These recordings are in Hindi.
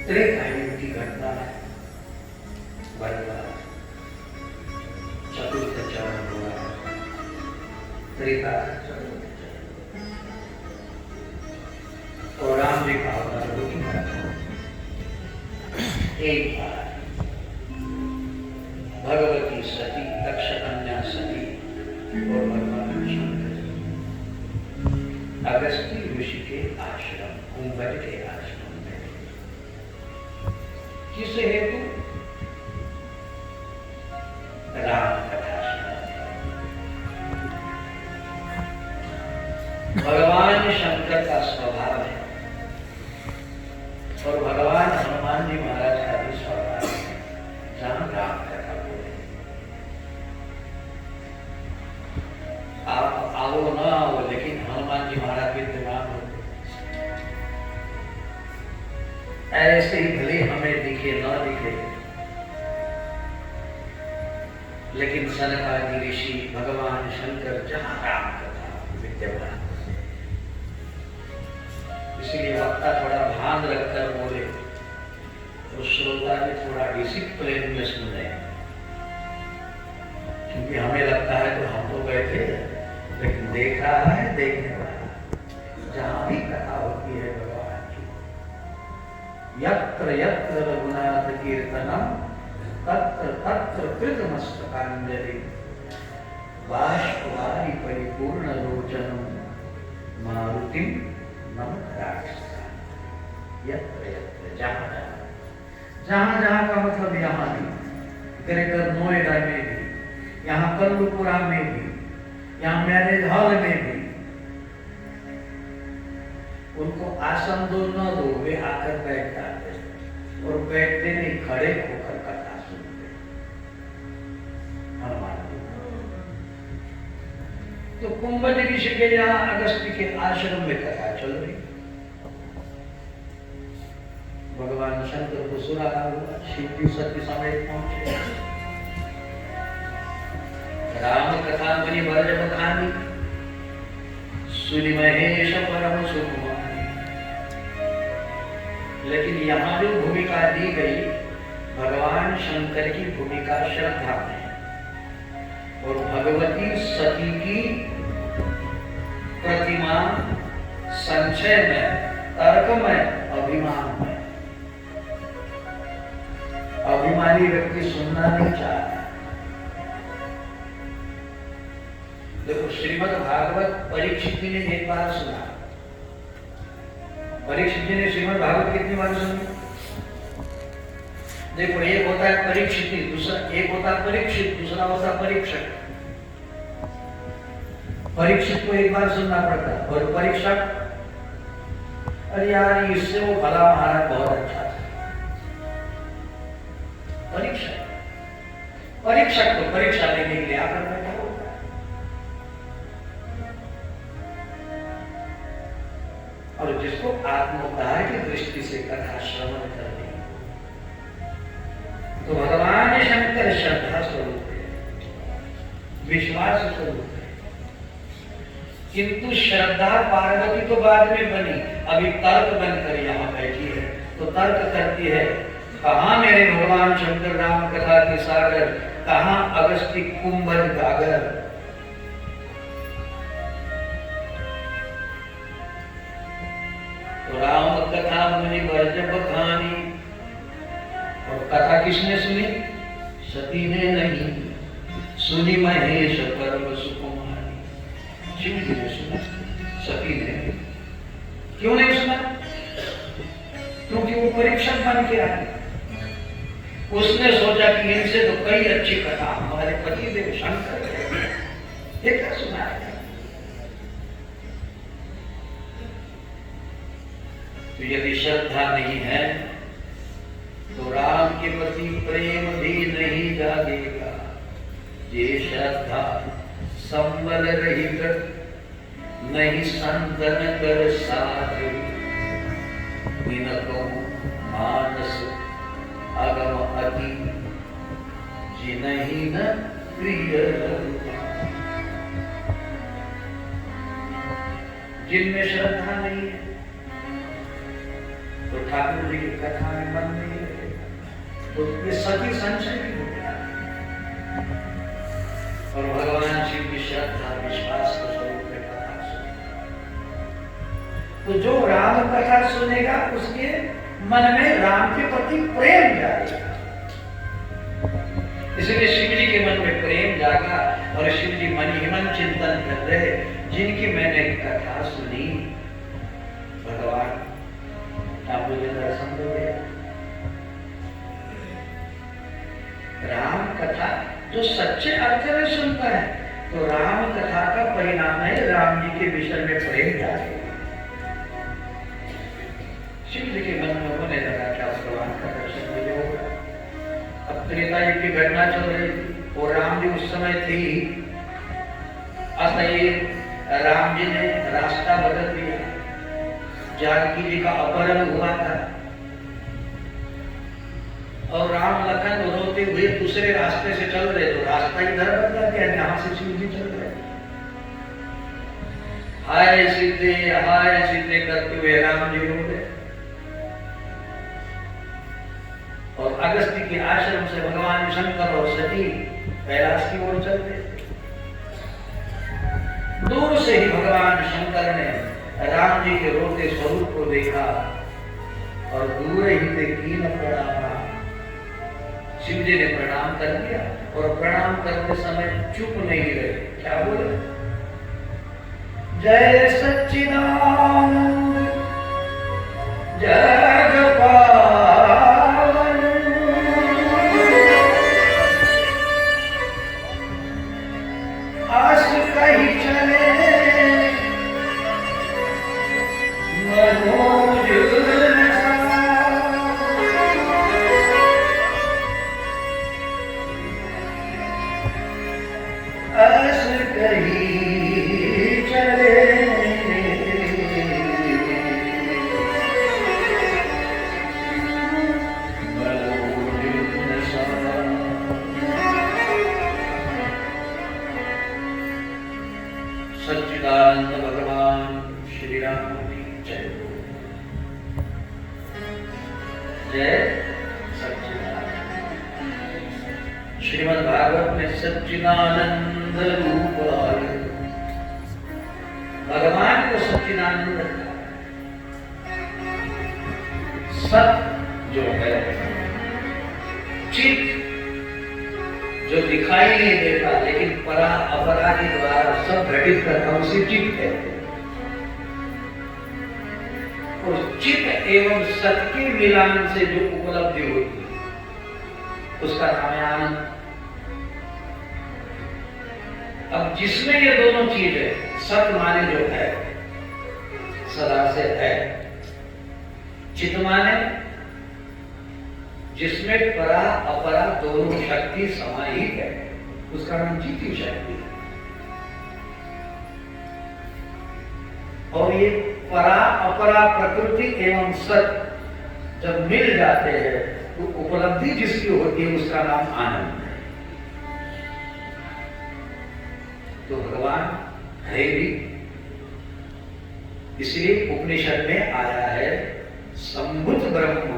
त्रेतायुग की घटना है। चतुर्थ चरण हुआ है, त्रेता चतुर्थ चरण, और राम जी का अवतार हो चुका है। एक बार भगवती सती, दक्ष कन्या सती और भगवान शंकर अगस्त्य ऋषि के आश्रम, कुंभज के आश्रम में, किस हेतु? राम कथा सुनाने। भगवान शंकर का स्वभाव है और भगवान हनुमान जी महाराज का भी स्वभाव है, जहां राम कथा बोले। आप आओ ना आओ, लेकिन हनुमान जी महाराज विद्यमान होते। ऐसे ही भले हमें दिखे ना दिखे, लेकिन सनकादि ऋषि, भगवान शंकर जहां राम कथा विद्यमान। इसीलिए वक्ता थोड़ा ध्यान रखकर बोले तो श्रोता भी थोड़ा डिसिप्लिन में सुने, क्योंकि हमें लगता है तो हम तो बैठे, लेकिन देख रहा है देखने वाला। जहां भी कथा होती है भगवान की, यत्र यत्र रघुनाथ कीर्तनम तत्र तत्र कृतमस्तकांजलि बाष्पवारि परिपूर्ण लोचनम मारुतिम नमत राक्षसाय। यत्र यत्र, जहां जहां का मतलब यहाँ भी, ग्रेटर नोएडा में भी, यहाँ कल्लूपुरा में भी, यहाँ मैरिज हॉल में भी, उनको आसन दो न दो, वे आकर बैठ जाते और बैठते नहीं, खड़े होकर कथा सुनते। हनुमान जी तो कुंभज ऋषि के यहाँ अगस्त्य के आश्रम में कथा चल रही। भगवान शंकर को सुना हुआ, शिव जी सती समेत पहुंचे। राम कथा बनी बरज बखानी, सुनि महेश परम सुकुमारी। लेकिन यहाँ जो भूमिका दी गई, भगवान शंकर की भूमिका श्रद्धा में और भगवती सती की प्रतिमा संचय में, तर्क में, अभिमान में। अभिमानी व्यक्ति सुनना नहीं चाहता। देखो, श्रीमद् भागवत परीक्षित जी ने एक बार सुना। परीक्षित जी ने श्रीमद् भागवत कितनी बार सुनी? देखो, एक होता है परीक्षित, दूसरा एक होता है परीक्षित, दूसरा होता है परीक्षक। परीक्षित को एक बार सुनना पड़ता है, और परीक्षक, अरे यार इससे वो भला महाराज बहुत अच्छा था। परीक्षक को परीक्षा लेने के लिए आकर बैठा होता है। और जिसको आत्मोद्धार की दृष्टि से कथा श्रवण करनी, तो भगवान शंकर श्रद्धा स्वरूप है, विश्वास स्वरूप है। किंतु श्रद्धा पार्वती तो बाद में बनी, अभी तर्क बनकर यहाँ बैठी है। तो तर्क करती है, कहाँ मेरे भगवान शंकर राम कथा के सागर, कहाँ अगस्त्य कुंभज गागर। तो राम कथा मुनि बरज बखानी, और कथा किसने सुनी? सती ने नहीं, सुनी महेश परम सुकुमारी। शिव जी ने सुना, सती ने। क्यों नहीं सुना? क्योंकि वो परीक्षक बन के आए। उसने सोचा कि इनसे तो कई अच्छी कथा हमारे पति देव शंकर ये क्या सुनाएगा। तो यदि श्रद्धा नहीं है तो राम के प्रति प्रेम भी नहीं जागेगा। ये श्रद्धा संबल रहित नहीं संतन कर साधु, बिनको मानस अगम अति जिनहि न प्रिय। जिनमें श्रद्धा नहीं है तो ठाकुर जी की कथा में मन नहीं लगेगा। तो ये सभी संशय की दुनिया है। और भगवान शिव की श्रद्धा विश्वास का स्वरूप में कथा सुने, तो जो राम कथा सुनेगा उसके मन में राम के प्रति प्रेम जाएगा। इसलिए शिव जी के मन में प्रेम जागा और शिव जी मन ही मन चिंतन कर रहे, जिनकी मैंने कथा सुनी भगवान आप मुझे दर्शन दोगे। राम कथा जो सच्चे अर्थ में सुनता है तो राम कथा का परिणाम है राम जी के विषय में प्रेम जाएगा। शिव जी के मन में होने लगा क्या भगवान का दर्शन मुझे होगा। अब त्रेता युग की घटना चल रही थी और राम जी उस समय थी, अतः राम जी ने रास्ता बदल दिया। जानकी जी का अपहरण हुआ था और राम लखन रोते हुए दूसरे रास्ते से चल रहे, तो रास्ता इधर बदला गया जहां से शिव जी चल रहे। हाय सीते करते हुए राम जी रो गए और अगस्त्य के आश्रम से भगवान शंकर और सती कैलाश की ओर चल रहे। दूर से ही भगवान शंकर ने राम जी के रोते स्वरूप को देखा और दूर ही से कीन प्रणाम, शिव जी ने प्रणाम कर दिया और प्रणाम करते समय चुप नहीं रहे। क्या बोले? जय सच्चिदानंद जगपाल आस कहीं चले मनोज आस कहीं चले सच्चिदानंद भगवान श्री राम की जय। जय सच्चिदानंद। श्रीमद् भागवत में सच्चिदानंद रूप आए, भगवान को सच्चिदानंद सत जो है, चित जो दिखाई नहीं देता लेकिन परा अपरा के द्वारा सब घटित करता उसे चित कहते हैं। और चित एवं सत के मिलान से जो उपलब्धि होती है उसका नाम है आनंद। अब जिसमें ये दोनों चीज है, सत माने जो है सदा से है, चित माने जिसमें परा अपरा दोनों शक्ति समाहित है, उसका नाम चित्त शक्ति है। और ये परा अपरा प्रकृति एवं सत जब मिल जाते हैं तो उपलब्धि जिसकी होती है उसका नाम आनंद है। तो भगवान है भी, इसलिए उपनिषद में आया है संभूत ब्रह्म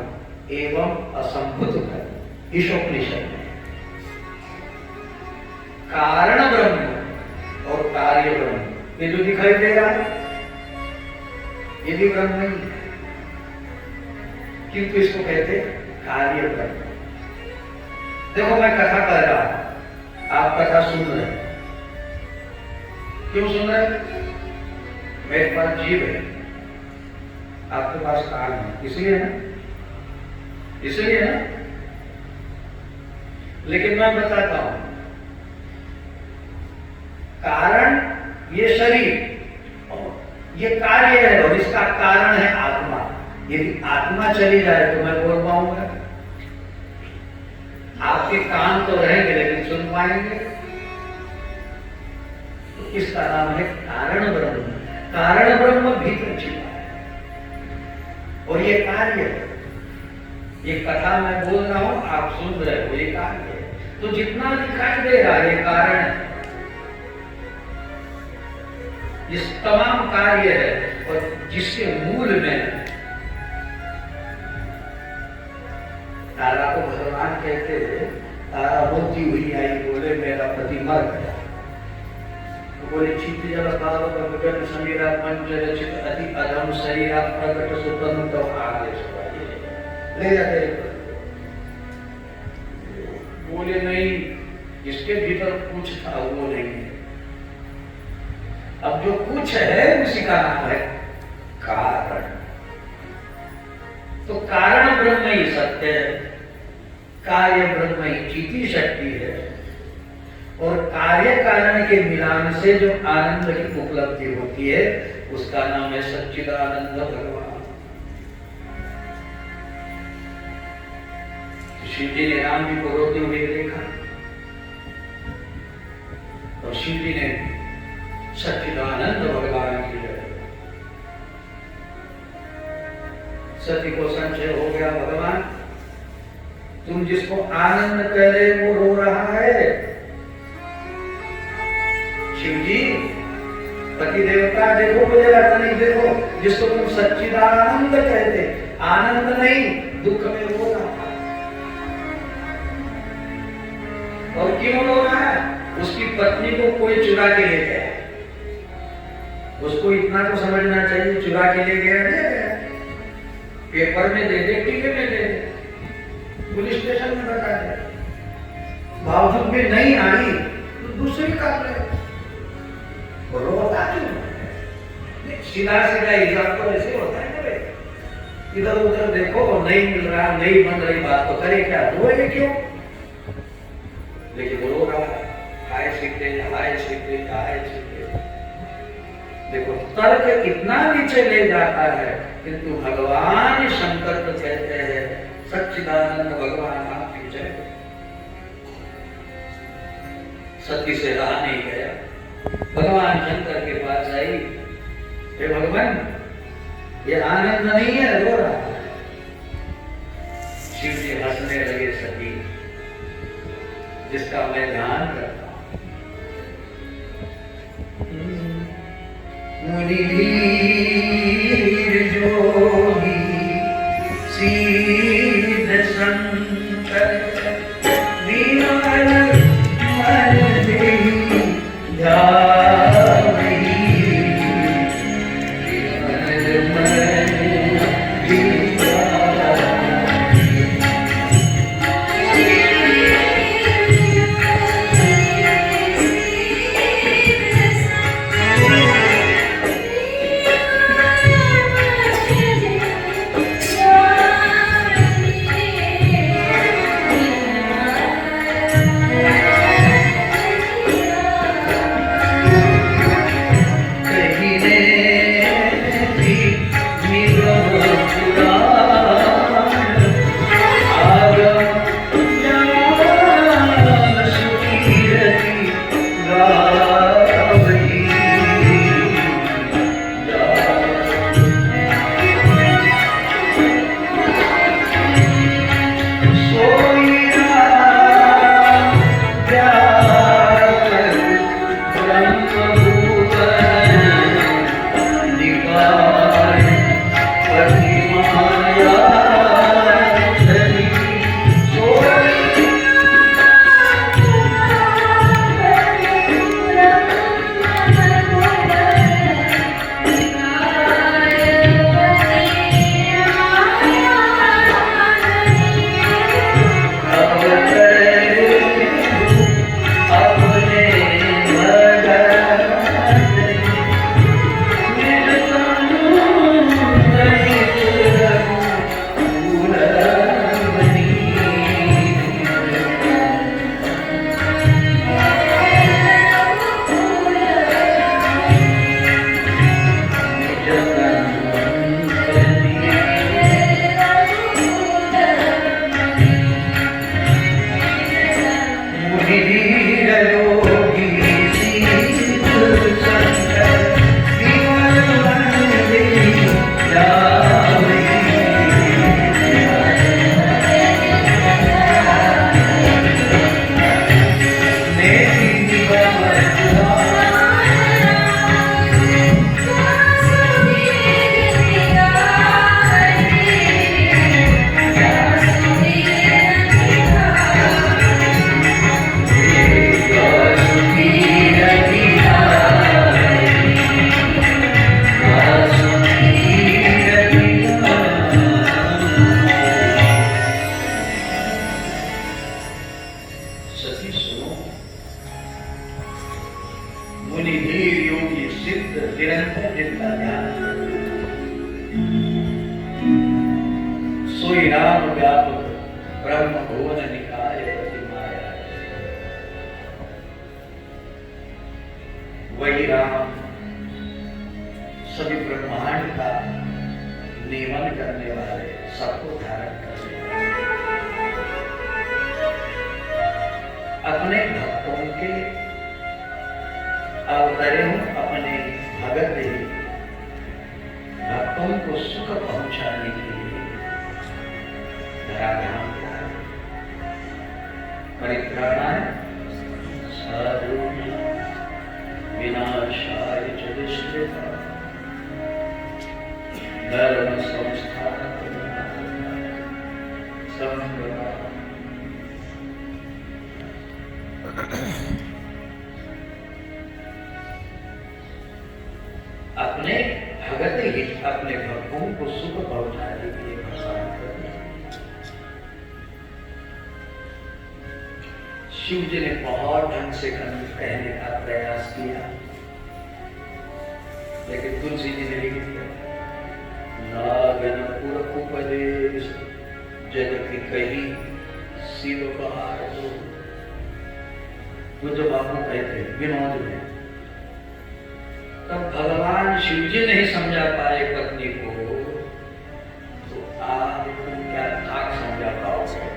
एवं असंभूत ब्रह्म। ईशोपनिषद में कारण ब्रह्म और कार्य ब्रह्म, ये जो दिखाई दे रहा है ये भी ब्रह्म नहीं है, किंतु इसको कहते कार्य ब्रह्म। देखो मैं कथा कर रहा हूं, आप कथा सुन रहे हैं, क्यों सुन रहे हैं? मेरे पास जीव है, आपके पास कान है, इसलिए ना, इसलिए ना। लेकिन मैं बताता हूं, कारण ये शरीर और ये कार्य है और इसका कारण है आत्मा। यदि आत्मा चली जाए तो मैं बोल पाऊंगा? आपके कान तो रहेंगे लेकिन सुन पाएंगे? तो इसका नाम है कारण ब्रह्म। कारण ब्रह्म भीतर छिपा है और ये कार्य है। ये कथा मैं बोल रहा हूं, आप सुन रहे हो, ये कार्य है। तो जितना दिखाई दे रहा है ये कारण है, इस तमाम कार्य है और जिसके मूल में तारा को भगवान कहते थे, तारा रोती हुई आई, बोले मेरा पति मर गया। तो बोले क्षितिज पाव गगन समीरा पंच रचित अति अधम शरीरा प्रकट सुतनु तो आदेश ले जाते। बोले नहीं, जिसके भीतर कुछ था वो नहीं है। अब जो कुछ है उसी का नाम है कारण। तो कारण ब्रह्म ही सत्य है, कार्य ब्रह्म ही चिति शक्ति है, और कार्य कारण के मिलान से जो आनंद की उपलब्धि होती है उसका नाम है सच्चिदानंद भगवान। शिव जी ने राम जी को रोते हुए देखा और शिव जी ने सच्चिदानंद भगवान की जय। सती को संशय हो गया, भगवान तुम जिसको आनंद कह रहे वो रो रहा है। शिव जी पति देवता देखो, मुझे लगता नहीं, देखो जिसको तुम सच्चिदानंद कहते, आनंद नहीं दुख में रो रहा है। और क्यों रो रहा है? उसकी पत्नी को कोई चुरा के ले गया। उसको इतना तो समझना चाहिए, चुरा के ले गया ले गया, पेपर में दे दे, टीवी में दे दे, पुलिस स्टेशन में बता दे, बावजूद भी नहीं आई तो दूसरी कर ले। रोता क्यों? सीधा सीधा हिसाब तो ऐसे होता है, इधर उधर देखो नहीं मिल रहा, नहीं बन रही बात, तो करे क्या? रोए क्यों? लेकिन रो रहा है, आए सीखते आए सीखते आए सीखते। देखो तर्क कितना नीचे ले जाता है, किंतु भगवान शंकर तो कहते हैं सच्चिदानंद भगवान आपकी जय। सती से रहा नहीं गया, भगवान शंकर के पास आई, हे भगवान ये आनंद नहीं है, रो रहा है। शिव जी हंसने लगे, सती जिसका मैं ध्यान करता हूं, मुनि जोगी सीध शंकर विमल मन देहि ध्यावहि, विमल मन ध्यावहि। सोई राम व्यापक ब्रह्म भुवन निकाय प्रतिमाया। वही राम सभी ब्रह्मांड का नियमन करने वाले, सबको धारण करने वाले, अपने भक्तों के अवतरे हूं, अपने भगत ही भक्तों को सुख पहुंचाने के लिए धराधाम परित्राणाय साधूनां विनाशाय च दुष्कृतां धर्म संस्थापनाय संप्रदाय। अपने भगत ही अपने भक्तों को सुख पहुंचाने के लिए भगवान करते हैं। शिव जी ने बहुत ढंग से कहने का प्रयास किया, लेकिन तुलसी जी ने लिख दिया नागन पुर उपदेश जग की कही शिव बहार दो। वो जब आपको कहते विनोद में, तब भगवान शिव जी नहीं समझा पाए पत्नी को, तो आप तुम क्या आग समझा पाओगे?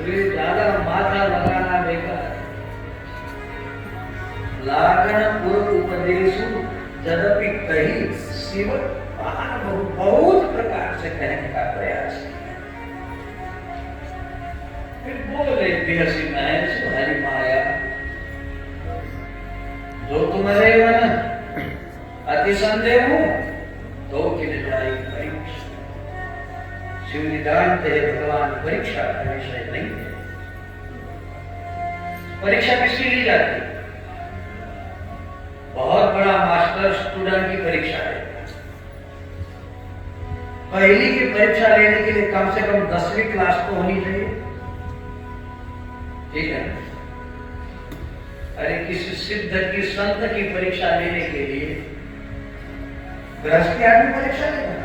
ज्यादा माथा लगाना बेकार। लागण पूर्व उपदेशु जदपि कही शिव बहुत प्रकार से कहने का प्रयास किया। फिर बोले बेहसी महेश हरि माया जो तुम्हारे मन अति संदेह हो तो किन जाई परीक्षा। शिव जी जानते हैं भगवान परीक्षा का विषय नहीं है। परीक्षा किसकी ली जाती है? बहुत बड़ा मास्टर स्टूडेंट की परीक्षा है। पहली की परीक्षा लेने के लिए कम से कम 10वीं क्लास तो होनी चाहिए, ठीक है? अरे किसी सिद्ध की संत की परीक्षा लेने के लिए गृहस्थी आदमी परीक्षा लेगा।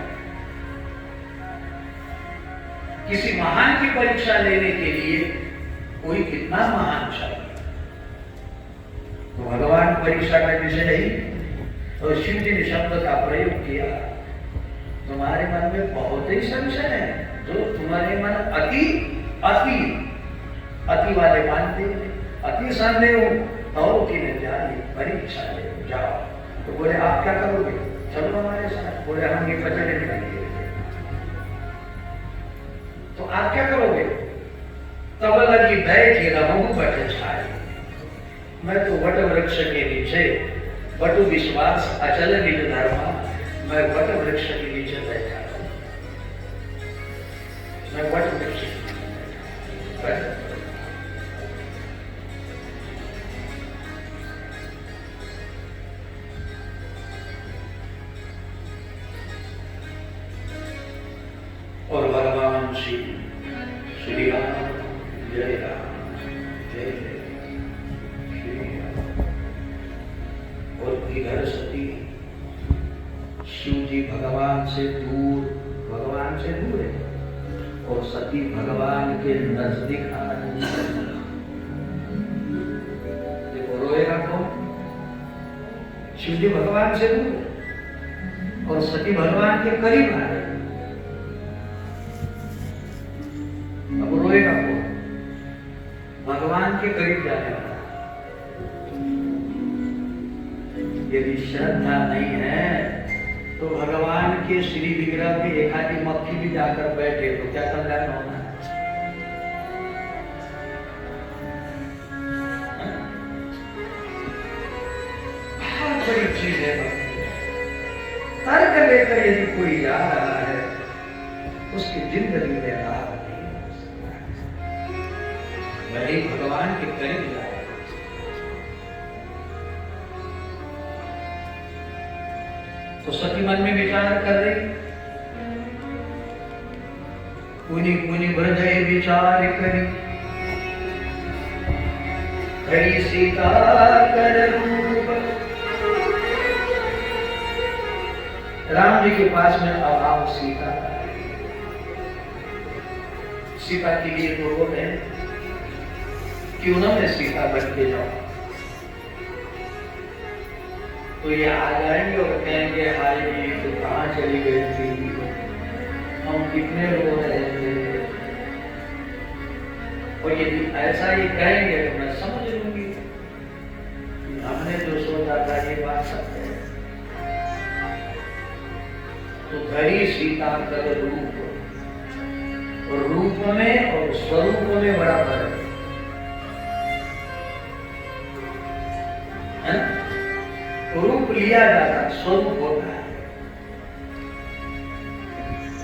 किसी महान की परीक्षा लेने के लिए कोई कितना महान चाहिए? तो भगवान परीक्षा का विषय ही, तो शिव जी ने शब्द का प्रयोग किया। तुम्हारे मन में बहुत ही संशय है, जो तुम्हारे मन अति अति अति वाले मानते, अति संदेह हो तो परीक्षा ले जाओ। तो बोले आप क्या करोगे? चलो हमारे साथ। बोले हम ये पचड़े करेंगे। तो आप क्या करोगे? तब लगी बैठी रहूं बट छाई। मैं तो वट वृक्ष के नीचे, वटु विश्वास अचल निज धर्मा, मैं वट वृक्ष के नीचे बैठा हूं। मैं वट वृक्ष बैठा। और भगवान श्री राम जय राम जय श्री राम। और इधर सती शिव जी भगवान से दूर है और सती भगवान के नजदीक आ रही है। देखो रोएगा कौन? शिव जी भगवान से दूर और सती भगवान के करीब आ रही। अब रोएगा कौन? भगवान के करीब जाने वाला। यदि श्रद्धा नहीं है तो भगवान के श्री विग्रह पे एक आधी मक्खी भी जाकर बैठे तो क्या कल्याण होना है? बहुत बड़ी चीज है। तर्क लेकर यदि कोई जा रहा है उसकी जिंदगी में लाभ नहीं हो सकता। वही भगवान के करीब जाए। तो सती मन में विचार कर रही, कुनी कुनी हृदय विचार करी, करी सीता कर रूप। राम जी के पास में अब आओ सीता। सीता के लिए तो वो है, क्यों ना मैं सीता बन के जाऊं। तो ये आ जाएंगे और कहेंगे हाय जी तो कहाँ चली गई थी, हम कितने लोग रहे थे। और यदि ऐसा ही कहेंगे तो मैं समझ लूंगी कि हमने जो सोचा था ये बात सत्य है। तो धरी सीता कर रूप, और रूप में और स्वरूप में बड़ा फर्क है। रूप लिया जाता, स्वरूप होता है।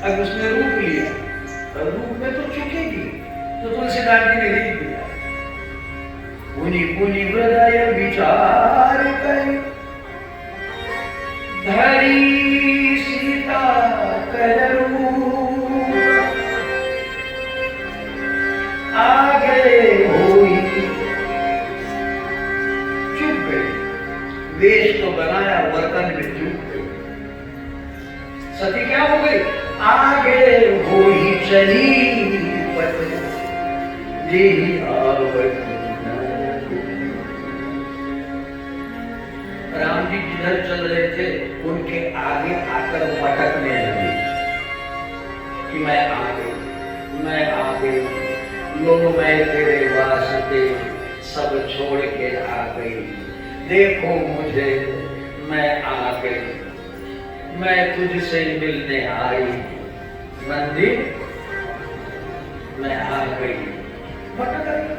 अब उसने रूप लिया तो रूप में तो चुकेगी। तो तुलसीदास जी ने लिख दिया, पुनि पुनि हृदय विचार कर धरी सीता कर रूप, आगे होई चुप गई। वेश तो बनाया, वर्तन में चूक गई। सती क्या हो गई, आगे होई चली पत जी आवत। राम जी जिधर चल रहे थे उनके आगे आकर भटकने लगे कि मैं आ गई, मैं आ गई, लो मैं तेरे वास्ते सब छोड़ के आ गई, देखो मुझे मैं आ गई, मैं तुझसे मिलने आई, मंदिर मैं आ गई, भटक गई।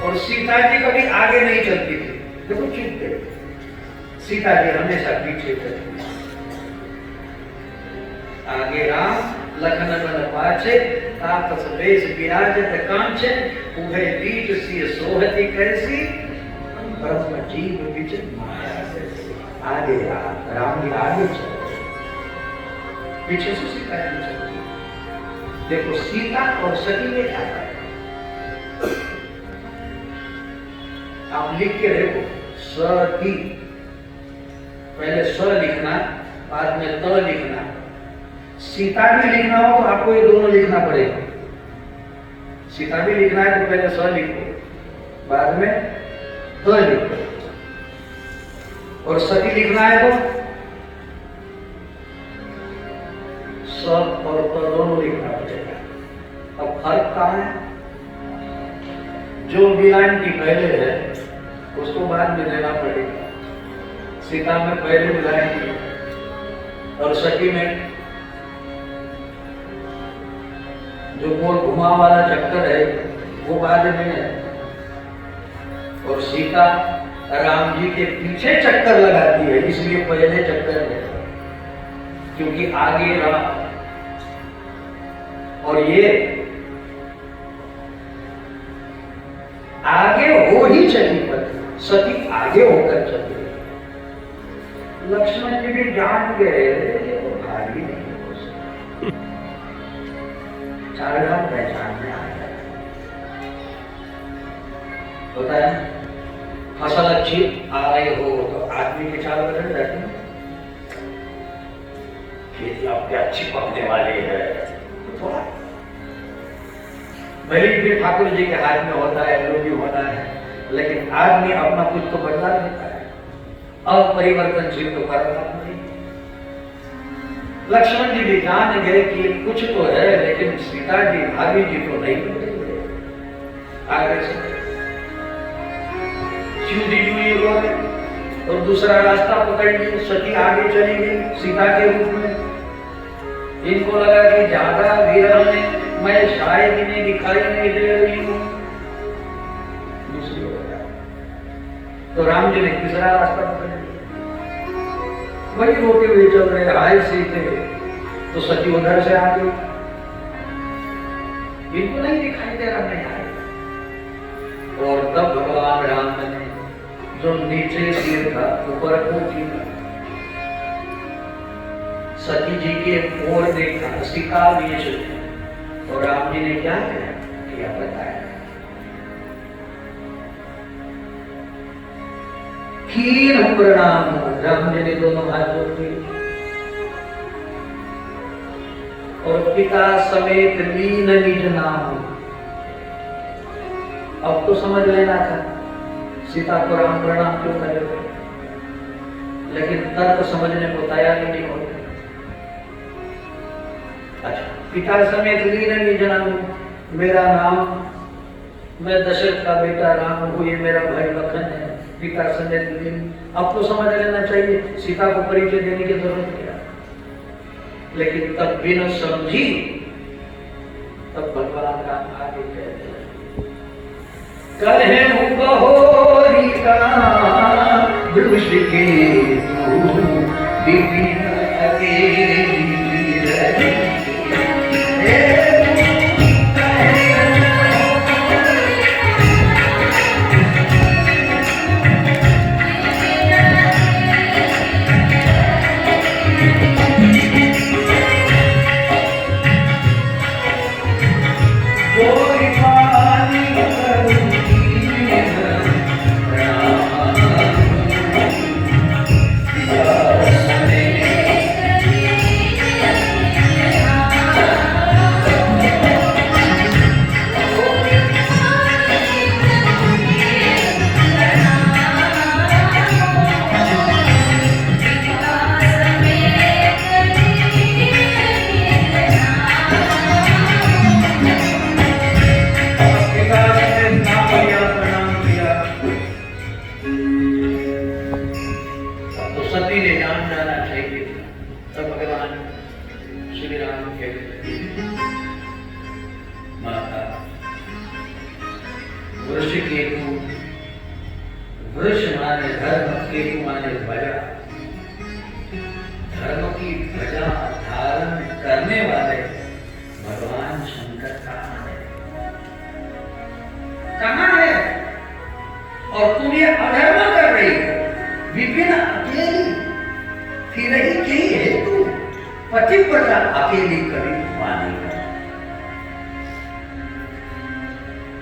और सीता जी कभी आगे नहीं चलती थी, देखो चुप गई। सीता जी हमेशा पीछे चलती, आगे राम लखन बन पाछे, तापस बेश विराजत कांचे, उभय बीच सिय सोहती कैसी, ब्रह्म जीव बीच माया कैसी। आगे राम जी आगे चल, पीछे से सीता जी चलती। देखो सीता और सती में क्या है, आप लिख के देखो, सती पहले स लिखना, बाद में त लिखना। सीता भी लिखना हो तो आपको ये दोनों लिखना पड़ेगा। सीता भी लिखना है तो पहले स लिखो, बाद में त लिखो। और सती लिखना है तो स और त दोनों लिखना पड़ेगा। अब फर्क कहाँ है, जो विलायती पहले है उसको बाद में देना पड़ेगा। सीता में पहले विलायती और सती में जो गोल घुमा वाला चक्कर है वो बाद में है। और सीता राम जी के पीछे चक्कर लगाती है, इसलिए पहले चक्कर है, क्योंकि आगे राम। और ये आगे हो ही चली पति, सती आगे होकर चली। लक्ष्मण जी भी जान गए ये तो भारी नहीं हो सकता, चार धाम पहचान में आ गया होता है। फसल अच्छी आ रही हो तो आदमी के चाल बदल जाते हैं, खेती आपके अच्छी पकने वाली है तो थोड़ा भले भी ठाकुर जी के हाथ में होता है, जो भी होता है, लेकिन आदमी अपना कुछ तो बदला देता है, अपरिवर्तनशील तो करता नहीं। लक्ष्मण जी भी जान गए कि कुछ तो है, लेकिन सीता जी भाभी जी तो नहीं बदलेंगे। आगे से और दूसरा रास्ता पकड़ लिया, सती आगे चली गई सीता के रूप में। इनको लगा कि ज्यादा विरह में मैं शायद इन्हें दिखाई नहीं दे रही हूं, दूसरी ओर तो राम जी ने तीसरा रास्ता पकड़ लिया। वही रोते हुए चल रहे, हाय सीते, तो सती उधर से आ गई, इनको नहीं दिखाई दे रहा मैं आए। और तब भगवान राम ने जो नीचे सिर था ऊपर को किया, सती जी के ओर देखा, सिखा वेश, और राम जी ने क्या किया बताया, कीन प्रणाम। राम जी ने दोनों हाथ जोड़ दिए, और पिता समेत लीन निज नाम। अब तो समझ लेना था सीता को राम प्रणाम क्यों करे, लेकिन तर्क समझने को तैयार नहीं होते। अच्छा, पिता समेत लीन निज नाम, मेरा नाम, मैं दशरथ का बेटा राम हूँ, ये मेरा भाई लखन है, पिता समेत लीन। अब तो समझ लेना चाहिए सीता को परिचय देने की जरूरत क्या, लेकिन तब भी न समझी। तब भगवान का आगे कहते हैं, कहे बहोरी का दृश के विपिन अकेली रही। वृक्ष माने धर्म, केतु माने ध्वजा। धर्म की ध्वजा धारण करने वाले भगवान शंकर कहाँ है? और तुम ये अधर्म कर रही हो, विपिन अकेली फिर ही है तू, पतिव्रता अकेली कभी मानी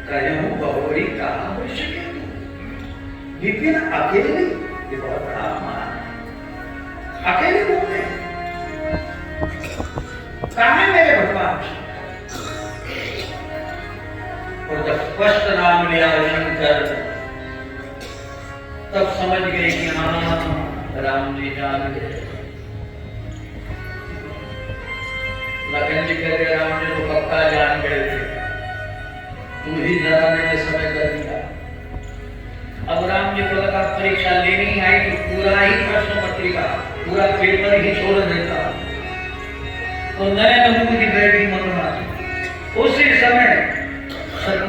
कहूं बहुरी कहा वृक्ष के तू, विपिन अकेली, ये बहुत बड़ा मान है। अकेले बोलते कहा है मेरे भगवान? और जब स्पष्ट नाम लिया शंकर, तब समझ गए कि हाँ राम जी जान गए। लखन जी कहते राम जी तो पक्का जान गए थे, तू ही डराने में समय कर दिया। अब राम जी को लगा परीक्षा लेनी आई तो पूरा ही प्रश्न पत्रिका, पूरा पेपर ही छोड़ देता, तो नए नमूने की बेटी मतमाती उसी समय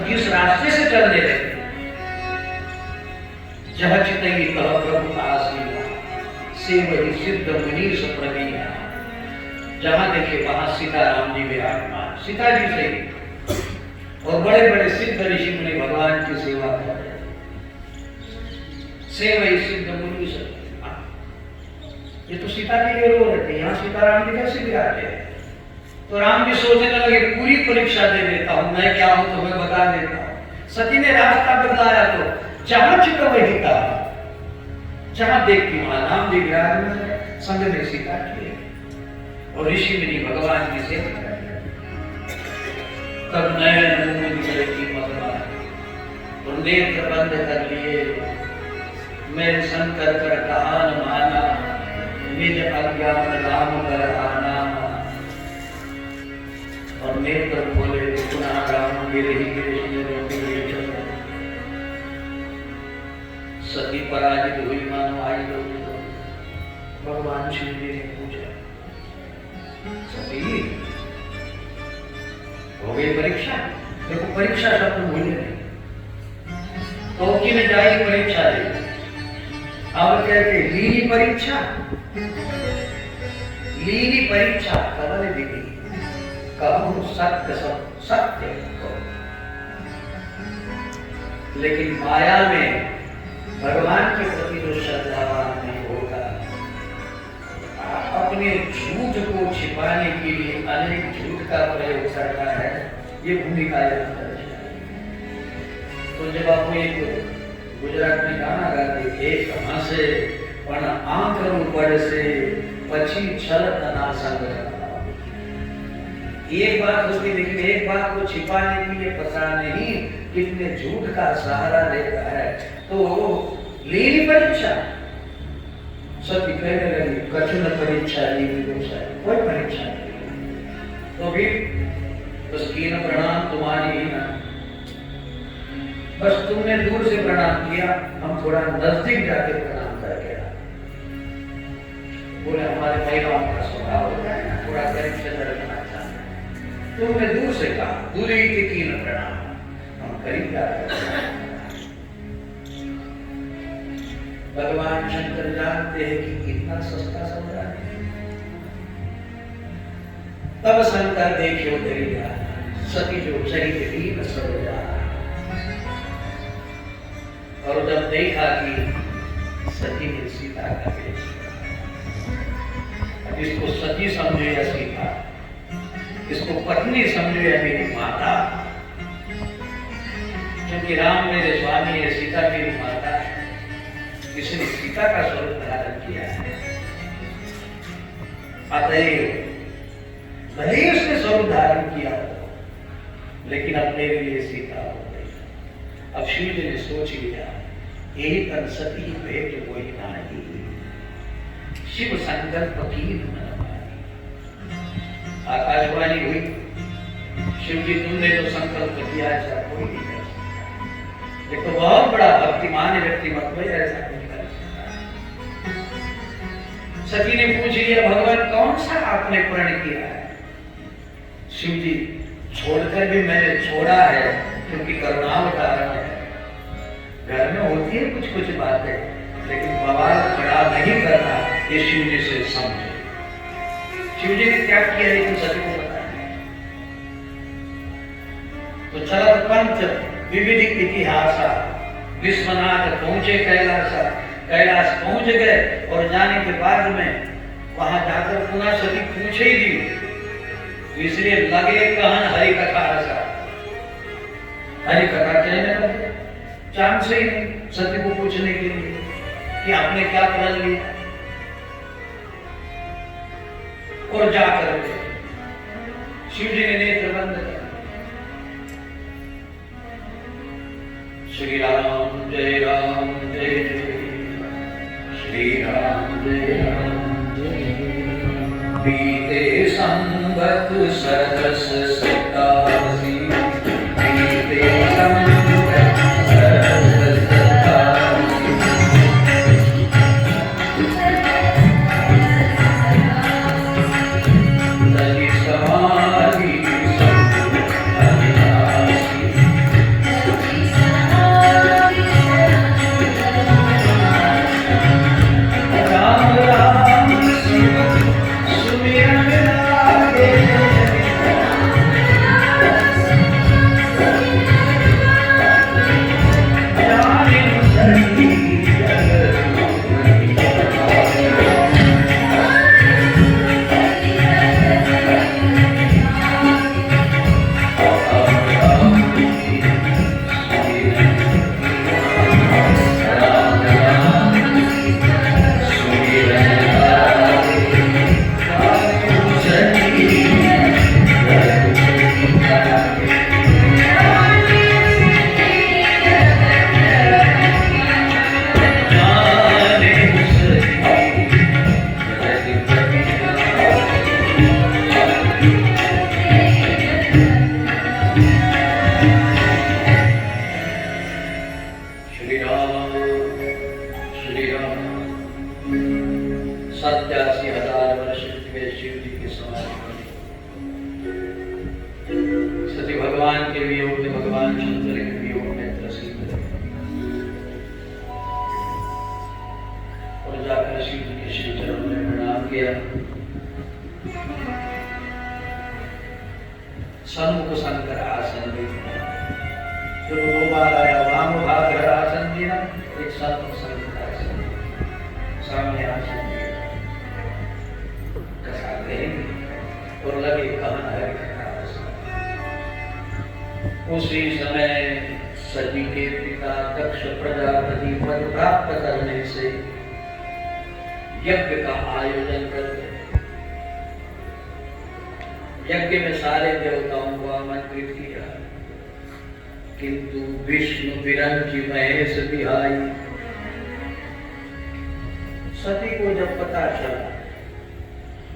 जिस रास्ते से चल रहे थे, जहाँ चितई कह प्रभु आसीना से वही सिद्ध मुनीष प्रवीण, जहां देखे वहां सीताराम जी विराजमान, सीता जी से और बड़े बड़े सिद्ध ऋषि मुनि भगवान की सेवा कर रहे, से वही सिद्ध मुनीष। ये तो सीता के लिए रो रहे थे, यहाँ सीताराम जी कैसे विराजे हैं? तो राम जी सोचने लगे पूरी परीक्षा दे देता हूं, मैं क्या हूं तुम्हें बता देता हूं। सती ने रास्ता बदलाया, तो जहां चित्त वही था, जहां देखती वहां राम जी विराजमान है, संग में सीता की है और ऋषि मुनि भगवान की सेवा कर रहे। तब नए नमूने की मतवाद और नेत्र बंद कर लिए, मेरे शंकर कर कहा न माना, निज अज्ञान राम कर आना। और नेत्र खोले तो पुनः राम गिरे ही गिरे, सती पराजित हुई मानो आई तो भगवान शिव जी ने पूछा, सती हो गई परीक्षा? देखो परीक्षा शब्द भूले नहीं, तो कि में जाएगी परीक्षा दे। अब कहते लीनी परीक्षा, लीनी परीक्षा कबल विधि, कहूं सत्य सब सत्य को। लेकिन माया में भगवान के प्रति जो श्रद्धावान नहीं होगा, अपने झूठ को छिपाने के लिए अनेक झूठ का प्रयोग करता है, ये भूमिका है। तो जब आप एक गुजरात में गाना गाते, एक हंसे पण आंख नु पड़से, पछी छल ना संग, एक बात होती, लेकिन एक बात को छिपाने के लिए पता नहीं कितने झूठ का सहारा लेता है। तो लेनी परीक्षा, सत्य कहने लगी कठिन परीक्षा लेनी कोई परीक्षा नहीं, तो भी बस कीन प्रणाम तुम्हारी ही ना, बस तुमने दूर से प्रणाम किया, हम थोड़ा नजदीक जाके प्रणाम करके बोले हमारे महिलाओं का स्वभाव होता है थोड़ा करीब से दर्शना चाहते हैं, तुमने दूर से कहा दूरी की कीन प्रणाम, हम करीब जाकर भगवान शंकर जानते हैं कि कितना सस्ता सौदा है। तब शंकर देखियो तेरी जान सती जो सही तेरी न सब जा, और जब देखा कि सती ने सीता का वेश, इसको सती समझे या सीता, इसको पत्नी समझे या मेरी माता, क्योंकि राम मेरे स्वामी है, सीता मेरी माता, इसने सीता का स्वरूप धारण किया है। अतएव भले ही उसने स्वरूप धारण किया लेकिन अब मेरे लिए सीता हो गई। अब शिव जी ने सोच लिया एक सती भेंट कोई नहीं, शिव संकल्प की आकाशवाणी हुई, शिव जी तुमने जो संकल्प किया ऐसा कोई नहीं कर सकता, एक तो बहुत बड़ा भक्तिमान व्यक्ति मत कोई ऐसा नहीं कर सकता। सती ने पूछ लिया भगवान कौन सा आपने प्रण किया है? शिव जी छोड़कर भी मैंने छोड़ा है क्योंकि करुणावतारण है, घर में होती है कुछ कुछ बातें, लेकिन बवाल खड़ा नहीं करना ये शिव जी से समझे। शिव जी ने क्या किया लेकिन सभी को पता है। तो चला पंच विविध इतिहास, विश्वनाथ पहुंचे कैलाश पहुंच गए, और जाने के बाद में वहां जाकर पुनः सभी पूछेगी, इसलिए लगे कहन हरि कथा रसा, हरि कथा कहने लगे चांद से ही नहीं सत्य को पूछने के लिए कि आपने क्या प्रण लिया, और जाकर शिव जी ने नेत्र बंद किया। श्री राम जय राम जय जय श्री राम जय राम जय, बीते संवत सहस्र सतासी, बीते संवत सहस्र सतासी, तनि समाधि सब अविनाशी, राम राम शिव सुमिरन लागे, सन्मुख शंकर आसन देना, जब दो बार आया वाम भाग आसन देना, एक सन्मुख शंकर आसन सामने आसन दिया, कथा कहेंगे और लगे कहन हरि कथा। उसी समय सती के पिता दक्ष प्रजापति पद प्राप्त करने से यज्ञ का आयोजन करते, यज्ञ में सारे देवताओं को आमंत्रित किया, किंतु विष्णु विरंची महेश बिहाई। सती को जब पता चला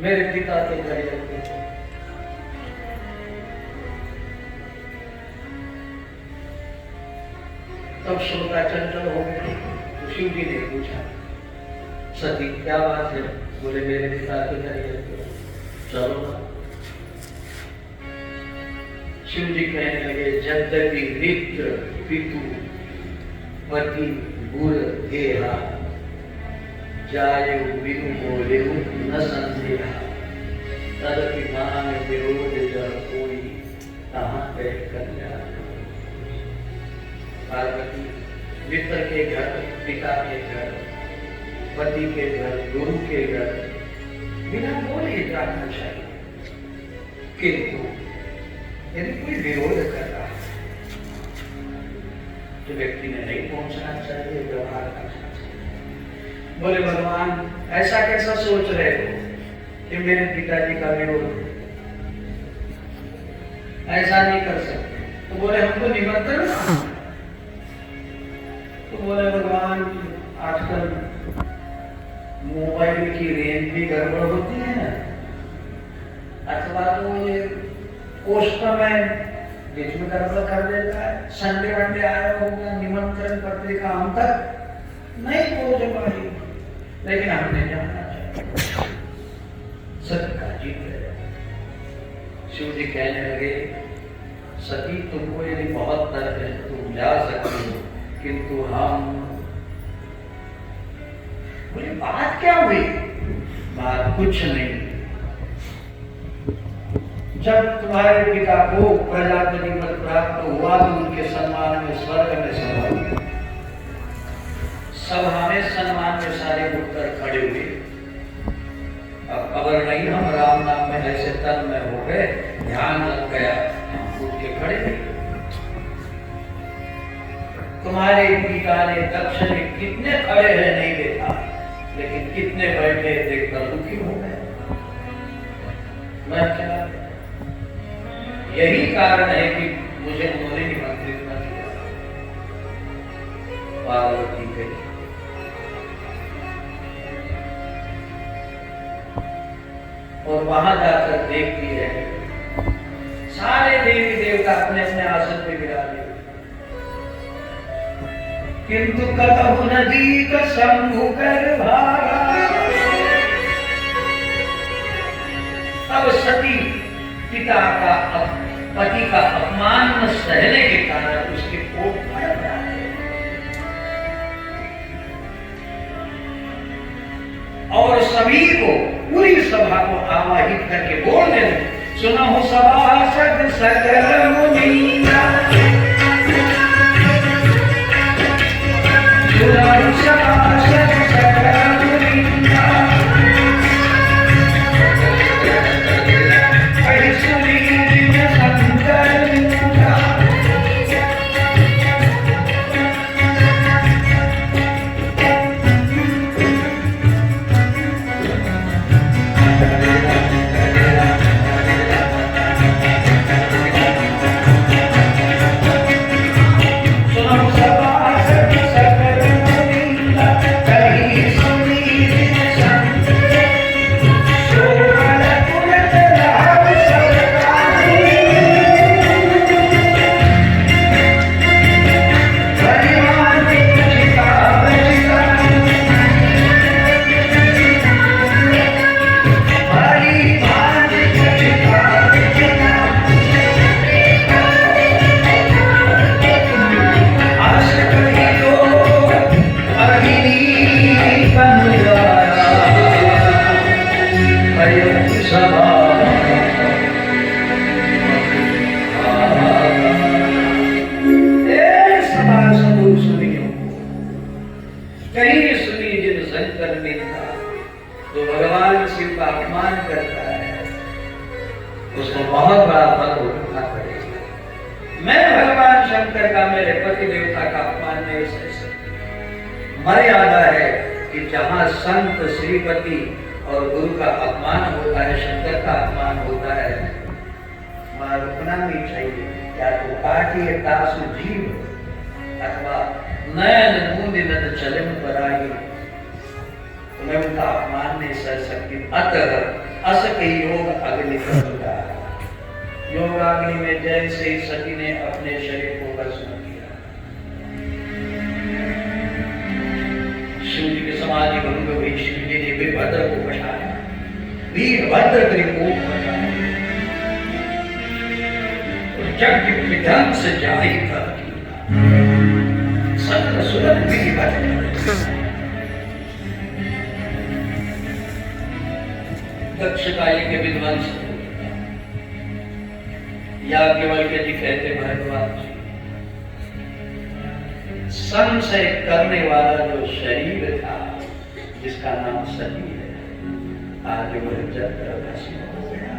मेरे पिता के घर यज्ञ थे, तब श्रोता चंचल हो गए। शिव जी ने पूछा, सती क्या बात है? बोले मेरे पिता के घर यज्ञ, चलो। शिव जी कहने लगे, यद्यपि मित्र पितु पति गुर देहा, जायु बिनु बोले न संदेहा, तदपि मान विरोध जब कोई कहाँ पे कल्याण। पार्वती मित्र के घर, पिता के घर, पति के घर, गुरु के घर बिना बोले जाना चाहिए, किंतु यदि कोई विरोध कर रहा है तो व्यक्ति ने नहीं पहुंचना चाहिए, व्यवहार करना चाहिए। बोले भगवान ऐसा कैसा सोच रहे हो कि मेरे पिताजी का विरोध? ऐसा नहीं कर सकते। तो बोले हमको निमंत्रण। तो बोले भगवान आजकल मोबाइल की रेंज भी गड़बड़ होती है ना, अथवा तो ये पोस्टर में बीच में गड़बड़ कर देता है। संडे वनडे आया होगा, निमंत्रण पत्रिका हम तक नहीं पहुंच पाई, लेकिन हमने जाना चाहिए। सत्य का जीत है। शिव जी कहने लगे, सती तुमको यदि बहुत दर्द है तुम जा सकते हो, किंतु हम। बोले बात क्या हुई? बात कुछ नहीं। जब तुम्हारे पिता को प्रजापति पद प्राप्त हुआ तो उनके सम्मान में स्वर्ग में सभा में सम्मान में सारे उत्तर खड़े हुए। अब खबर नहीं, हम राम नाम में ऐसे तन में हो गए, ध्यान लग गया, हम उठ के खड़े हुए। तुम्हारे पिता ने दक्ष ने कितने खड़े हैं नहीं देखा, लेकिन कितने बैठे देखकर दुखी हो गए। मैं क्या, यही कारण है कि मुझे उन्होंने निमंत्रित न किया। पार्वती गई, और वहां जाकर देखती है सारे देवी देवता अपने अपने आसन पे विराजे, किंतु कतहु नदी का शंभु कर भागा। अब सती पिता का पति का अपमान न सहने के कारण उसके कोप बढ़ रहा है, और सभी को, पूरी सभा को आवाहित करके बोलने लगे, सुनो सभासद सकल मुनीरा, सुनो सभासद सकल मुनीरा, मर्यादा है कि जहां संत श्रीपति और गुरु का अपमान होता है, शंकर का अपमान होता है, वहां रुकना नहीं चाहिए, या तो काटिए तासु जीव अथवा नयन मूंद नद चलन पराई, तुम्हें उनका अपमान नहीं सह सकती। अतः अस के योग अग्नि का, योग अग्नि में जैसे ही सती ने अपने शरीर को भस्म किया, शिव जी की समाधि भंग हुई। शिव जी ने वीरभद्र को बैठाया, वीरभद्र त्रिकोण बैठाया, जग विध्वंस जाहि कर सकल सुलभ वीरभद्र। दक्ष काली के विध्वंस याज्ञवल्क्य जी कहते भरद्वाज जी, संशय करने वाला जो शरीर था जिसका नाम सती है, आज वह जल भस्म हो गया,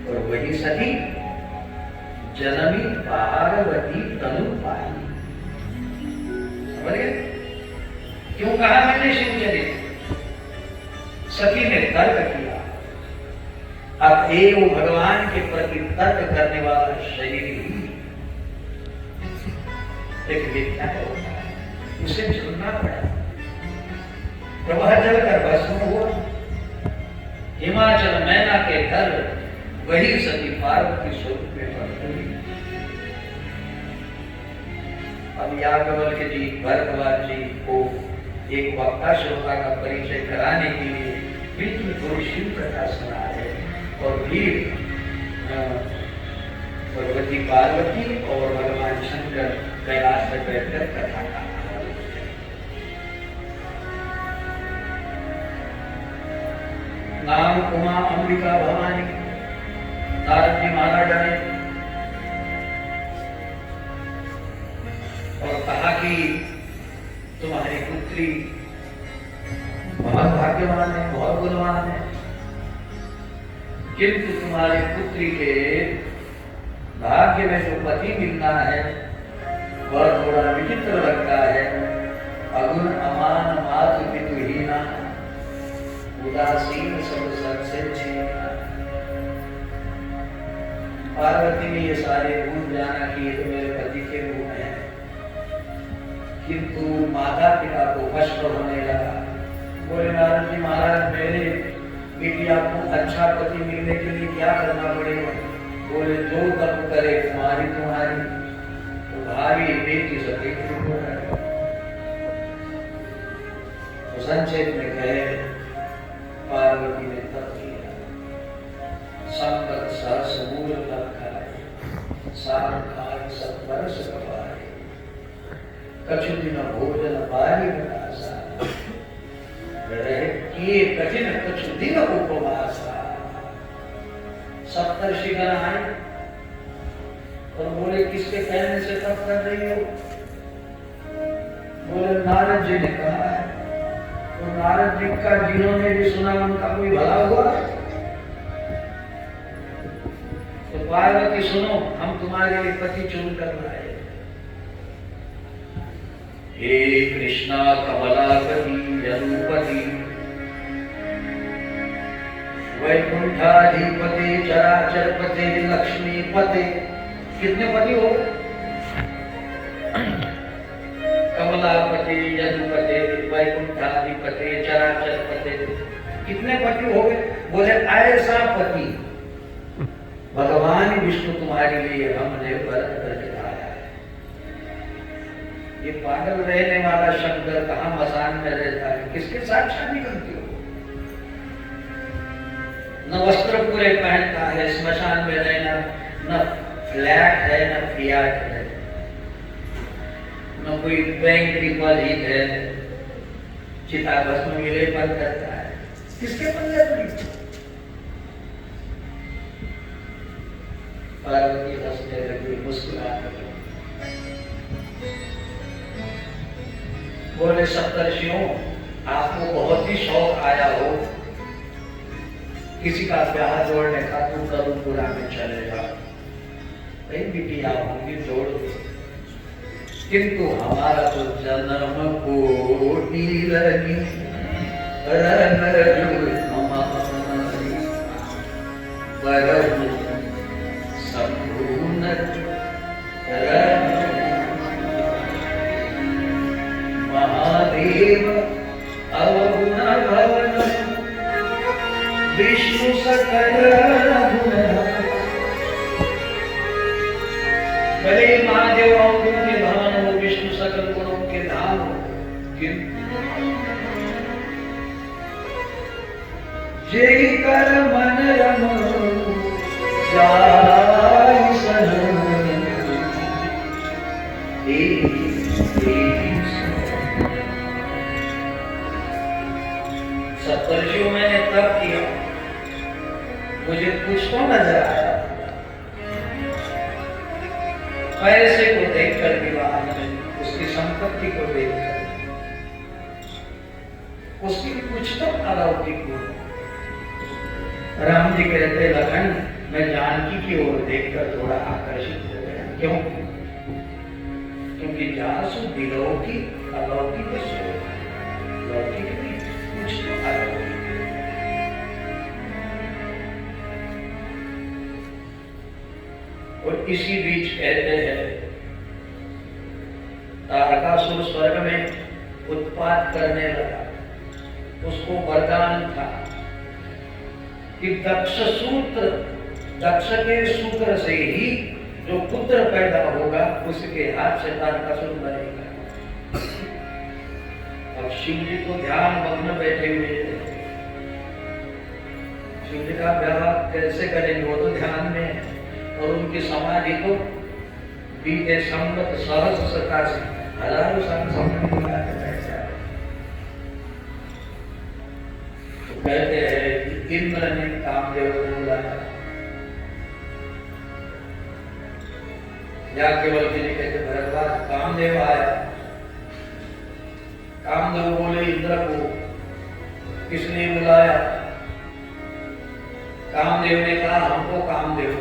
और वही सती जनमी पार्वती तनु पाई। समझ गए क्यों कहा मैंने शिव चरित? सती ने तर्क किया, अतएव भगवान के प्रति तर्क करने वाला शरीर ही एक मिथ्या होता है, उसे चुनना पड़ा। प्रवाह जलकर भस्म हुआ, हिमाचल मैना के घर वही सती पार्वती स्वरूप में प्रकट हुई। अब याज्ञवल्क्य जी भरद्वाज जी को एक वक्ता श्रोता का परिचय कराने के लिए विष्णु गुरु शिव कथा सुना है, और फिर भगवती पार्वती और भगवान शंकर कैलाश में बैठकर कथा का नाम उमा अंबिका भवानी। नारद जी महाराज ने और कहा कि तुम्हारी पुत्री बहुत भाग्यवान है, बहुत गुणवान है, किंतु तुम्हारी पुत्री के भाग्य में जो पति मिलना है वह थोड़ा विचित्र लगता है। अगुण अमान मातु पितुहीना, उदासीन सब सबसे छीना। पार्वती ने ये सारे गुण जाना कि ये तो मेरे पति के गुण हैं, किंतु माता पिता को कष्ट होने लगा। बोले नारद जी महाराज, मेरे बिटिया को अच्छा पति मिलने के लिए क्या करना पड़ेगा? बोले जो तप करे तुम्हारी तुम्हारी, तो भावी बेटी सती को है। तो संक्षेप में कहे, पार्वती ने तप किया, संकट सहस मूल तप खाए, सार खाए सब वर्ष गवाए, कछु दिन भोजन पारी बतासा, रहे किए कठिन कछु दिन उपवासा। सप्तर्षिगण आए और बोले किसके कहने से तप कर रही हो? बोले नारद जी ने कहा है। तो नारद जी का जिन्होंने भी सुना उनका कोई भला हुआ? तो पार्वती सुनो, हम तुम्हारे लिए पति चुन कर लाए। हे कृष्णा कमलापति यदुपति, वैकुंठाधिपति चराचरपति लक्ष्मीपति। कितने पति हो? कमलापति यदुपति वैकुंठाधिपति चराचरपति, कितने पति हो गए? बोले ऐसा पति भगवान विष्णु तुम्हारे लिए हमने व्रत कर दिखाया है। ये पागल रहने वाला शंकर कहाँ मसान में रहता है? किसके साथ शादी करती हो? न वस्त्र पूरे पहनता है, स्मशान में रहना, न फ्लैट है न फियाट है, न कोई बैंक डिपॉजिट है, चिता भस्म मिले पर करता है। किसके पंजे पड़ी? पार्वती हंसने लगी, मुस्कुराने लगी। बोले सप्तर्षियों, आपको बहुत ही शौक आया हो किसी का ब्याह जोड़ने का, तो करुणपुरा में चले जाओ, कई बिटिया होंगी जोड़ दो, किंतु हमारा तो जन्म कोटि लगी भले ही महादेव अवगुण के धाम हो, विष्णु सकल गुणों के धाम हो, किंतु जेहि कर मन रम जाय सनम सप्तर्षियों मैंने तब किया, मुझे कुछ तो नजर आया, पैसे को देखकर विवाह नहीं, उसकी संपत्ति को देखकर, उसकी कुछ तो अलौकिक हो। राम जी कहते लखन, मैं जानकी की ओर देखकर थोड़ा आकर्षित हो गया। क्यों? क्योंकि जासु विलौकिक अलौकिक लौकिक नहीं, कुछ तो अलौकिक। और इसी बीच कहते हैं तारकासुर स्वर्ग में उत्पात करने लगा, उसको वरदान था कि दक्ष के सूत्र से ही जो पुत्र पैदा होगा उसके हाथ से तारकासुर मरेगा। अब शिव जी को ध्यान मग्न बैठे हुए थे, शिव जी का विवाह कैसे करेंगे, वो तो ध्यान में है, और उनकी समाधि को बीते संवत सहस्र सतासी हजारों साल समय मिला है। कहते हैं कि इंद्र ने कामदेव को बुलाया, या केवल के लिए कहते भरद्वाज कामदेव आया। कामदेव बोले इंद्र को किसने बुलाया? कामदेव ने कहा हमको कामदेव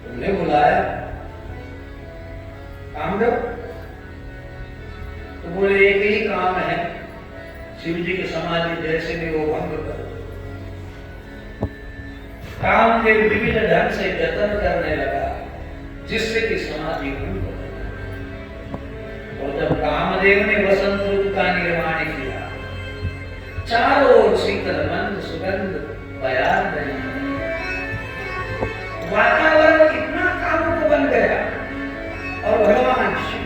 तुमने बुलाया। कामदेव तो बोले एक ही काम है, शिव जी की समाधि जैसे भी वो भंग कर। कामदेव विविध ढंग से जतन करने लगा जिससे कि समाधि भंग हो। और जब कामदेव ने वसंत ऋतु का निर्माण किया, चारों ओर शीतल मंद सुगंध बयान नहीं, वातावरण इतना कामुक बन गया और भगवान शिव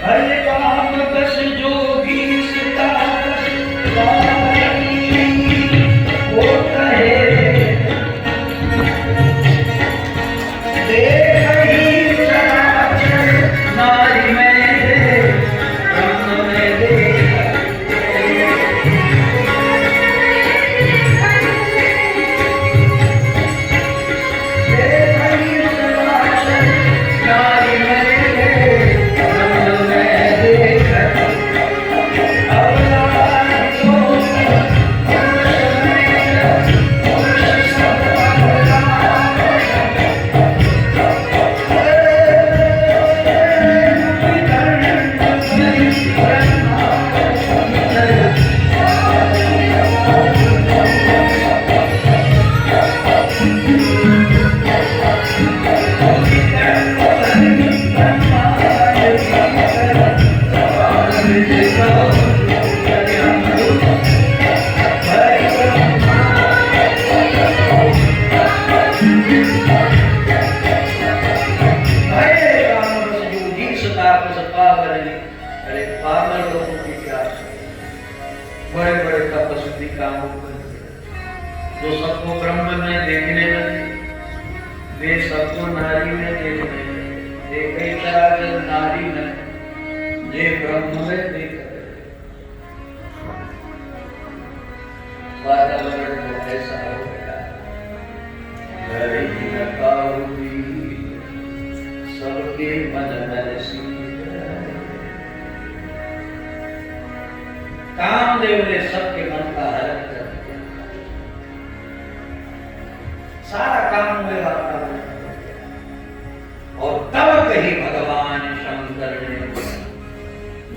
हरे काम कस जोगी सीता वो कहे नारी में जो सबको ब्रह्म में देखने लगे, वे सबको नारी में देखने लगे। एक नारी में ये ब्रह्म में देख वातावरण तो ऐसा हो गया, सबके मन में कामदेव ने सबके मन का हरण कर दिया, सारा काम हुए वातावरण। और तब कही भगवान शंकर ने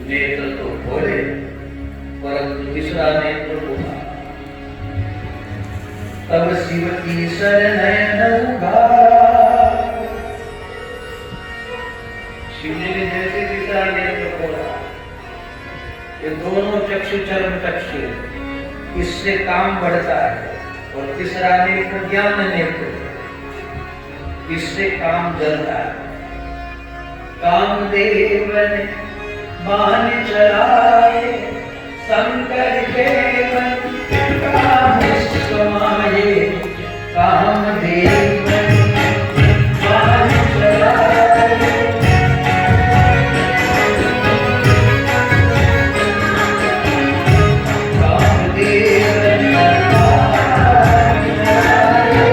नेत्र तो खोले परंतु तीसरा नेत्र खोला, तब शिव की शरण उघारा। शिव जी ने जैसे तीसरा नेत्र खोला, ये दोनों चक्षु चरम चक्षु इससे काम बढ़ता है। और तीसरा नेत्र ज्ञान नेत्र, इससे काम जलता है। कामदेव ने बाण चलाए, शंकर के मन काम समाये। कामदेव ने बाण चलाए, कामदेव ने बाण चलाए।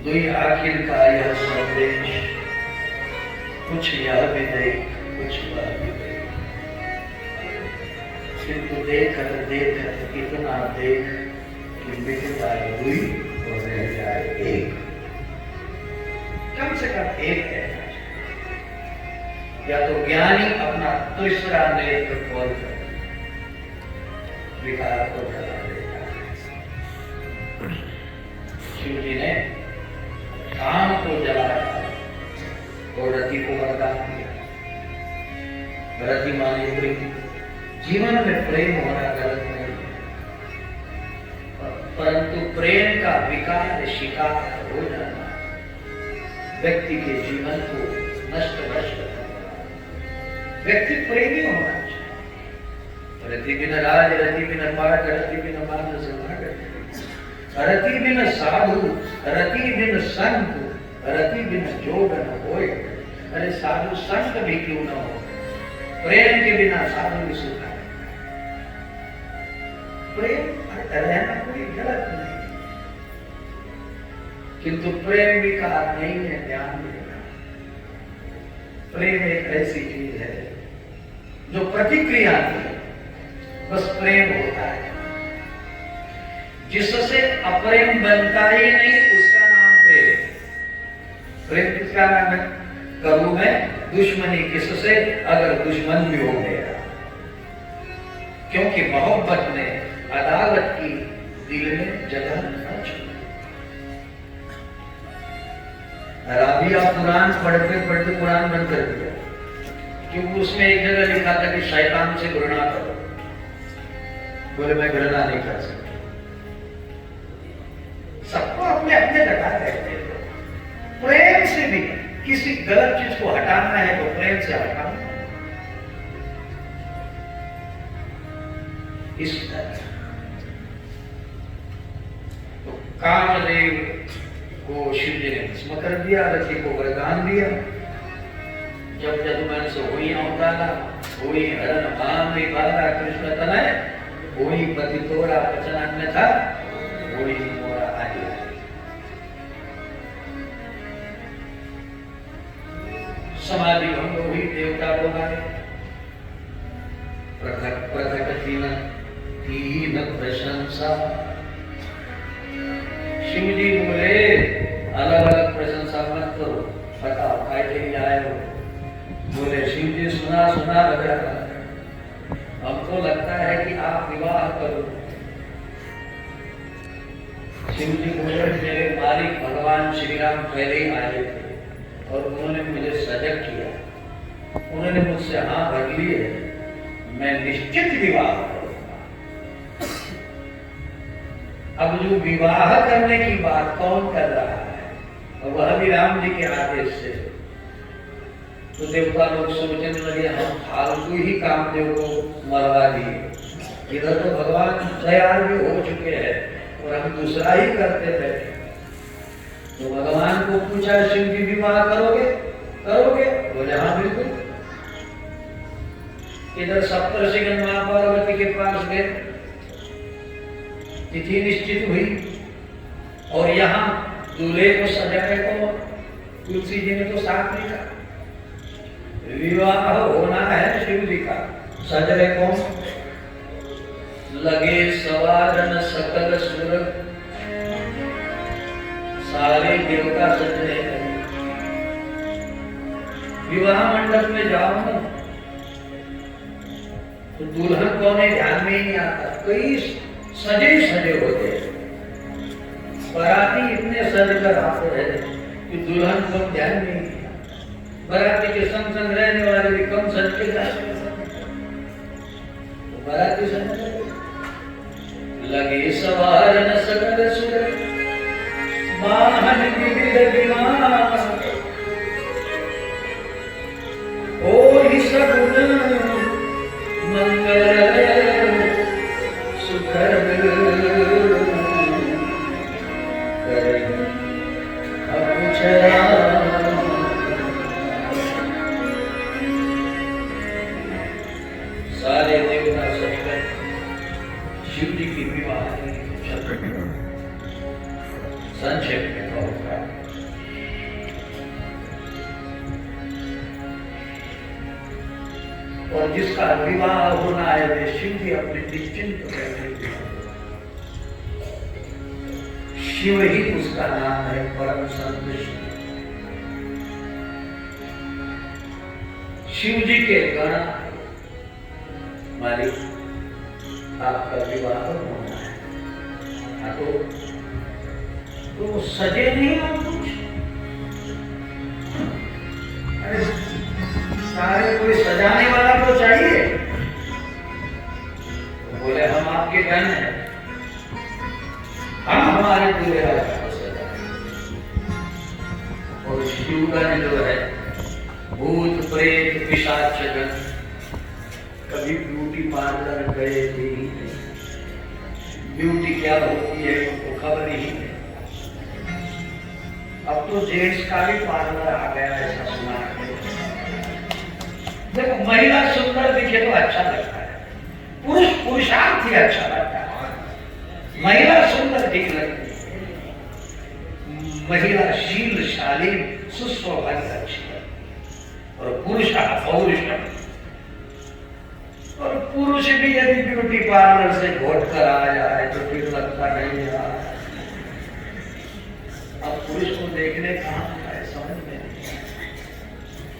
दुई आखिर का यह संदेश, कुछ यह भी देख, कुछ वह भी देख। किंतु देखत देखत इतना देख कि मिट जाए दुई और रह जाए एक। कम से कम एक कहना चाहिए। या तो ज्ञानी अपना दूसरा नेत्र खोल कर विकार को जला देता है। शिव जी ने काम को जलाया और रति को वरदान दिया। रति माने प्रेम। जीवन में प्रेम होना गलत नहीं है, परंतु प्रेम का विकार शिकार हो जाना व्यक्ति के जीवन को नष्ट भ्रष्ट करता। व्यक्ति प्रेमी होना चाहिए। रति बिन राज, रति बिन पाठ, रति बिन मानस रति बिन साधु, रति बिन संत, रति बिन जोगन होए। अरे साधु संत भी क्यों न हो, प्रेम के बिना साधु भी सुखा है। प्रेम रहना कोई गलत नहीं, किंतु प्रेम विकार नहीं है, ध्यान देना। प्रेम एक ऐसी चीज है जो प्रतिक्रिया है, बस प्रेम होता है। जिससे अप्रेम बनता ही नहीं उसका नाम प्रेम। प्रेम किसका नाम है? करूं मैं दुश्मनी किससे अगर दुश्मन भी हो गया, क्योंकि मोहब्बत ने अदालत की दिल में जगह न छोड़ी। अभी आप कुरान पढ़ते पढ़ते कुरान बंद कर दिया, क्योंकि उसमें एक जगह लिखा था कि शैतान से घृणा करो। बोले मैं घृणा नहीं कर सकता। सबको अपने अपने लगा देते हैं। प्रेम से भी किसी गलत चीज को हटाना है तो प्रेम से हटाना। इस तरह तो कामदेव को शिव जी ने भस्म कर दिया, रति को वरदान दिया। जब जदुमन से होई अवतारा होई हरण काम विभागा कृष्ण तनय होई पति तोरा वचन अन्यथा होई मोरा आदि। समाधि भंग हुई, देवता लोग आए, प्रकट तीन प्रशंसा। शिव जी बोले अलग अलग प्रशंसा मत करो, बताओ काय के लिए आए हो। बोले शिव जी सुना लग रहा है, हमको लगता है कि आप विवाह करो। शिव जी बोले मेरे मालिक भगवान श्री राम पहले ही आए थे और उन्होंने मुझे सजग किया, उन्होंने मुझसे हाँ भर ली है, मैं निश्चित विवाह करूंगा। अब जो विवाह करने की बात कौन कर रहा है, और वह भी राम जी के आदेश से। तो देवता लोग सोचने लगे हम फालतू ही कामदेव को मरवा दिए, इधर तो भगवान तैयार भी हो चुके हैं और हम दूसरा ही करते थे। तो भगवान को पूछा शिव जी विवाह करोगे? बोले हाँ बिल्कुल। इधर सप्तर्षिगण मां पार्वती के पास गए, तिथि निश्चित हुई और यहाँ दूल्हे को सजाने को तुलसी जी ने तो साथ नहीं कहा। विवाह होना है शिव जी का, सजरे कौन? लगे सवारन सकल सुर, सारे देवता सज रहे हैं। विवाह मंडप में जाओ ना तो दुल्हन कौन है ध्यान में ही नहीं आता, कई सजे होते हैं। बाराती इतने सज कर आते हैं कि दुल्हन को ध्यान नहीं दिया। बाराती के संग रहने वाले भी कम सज के जाते हैं, तो बाराती सज लगे सवार न सकल सुर, वाहन विविध विमान, ओहि सगुन मंगल सुखद अकुचरा। सारे देवता सजकर शिव जी की विवाह संक्षेप में कहूँगा। और जिसका विवाह होना है वे शिव जी अपने निश्चिंत रहते, शिव ही उसका नाम है, परम संतुष्ट। शिव जी के गण मालिक आपका विवाह होना है, तो सजे नहीं हम कुछ, अरे सारे कोई सजाने वाला तो चाहिए। तो बोले हम आपके गण हैं, हम हमारे पूरे राजा को सजाएंगे। और शिवगण जो है भूत प्रेत पिशाच गण कभी ब्यूटी पार्लर गए नहीं, ब्यूटी क्या होती है उनको खबर ही नहीं। अब तो जेंट्स का भी पार्लर आ गया, ऐसा सुना है। देखो महिला सुंदर दिखे तो अच्छा लगता है, पुरुषार्थ ही अच्छा लगता है, महिला सुंदर ठीक लगती है, महिला शीलशाली सुस्वभावी अच्छी लगती, और पुरुष पौरुष। और पुरुष भी यदि ब्यूटी पार्लर से घोट कर आ जाए तो फिर लगता नहीं यार, अब पुरुष को देखने कहाँ है समझ में नहीं।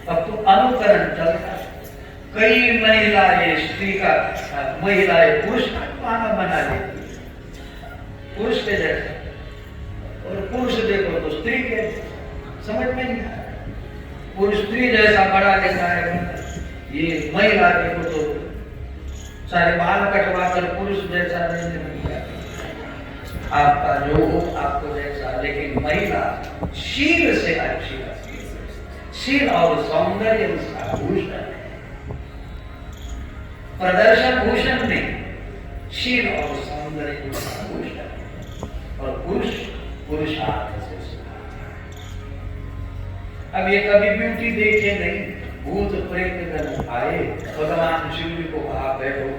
अब तो अनुकरण चलता है, कई महिलाएं स्त्री का महिलाएं पुरुष का पाना बना लेती है, पुरुष के जैसे, और पुरुष देखो तो स्त्री के समझ में नहीं आता। पुरुष स्त्री जैसा बड़ा लेता है, ये महिला देखो तो सारे बाल कटवा कर पुरुष जैसा नहीं है, आपका जो हो आपको जैसा, लेकिन महिला शील से अच्छी लगती है, शील और सौंदर्य उसका भूषण है, प्रदर्शन भूषण नहीं, शील और सौंदर्य उसका भूषण है, और पुरुषार्थ से। अब ये कभी ब्यूटी देखे नहीं, भूत प्रेत गण आए, भगवान शिव जी को कहा बैठो,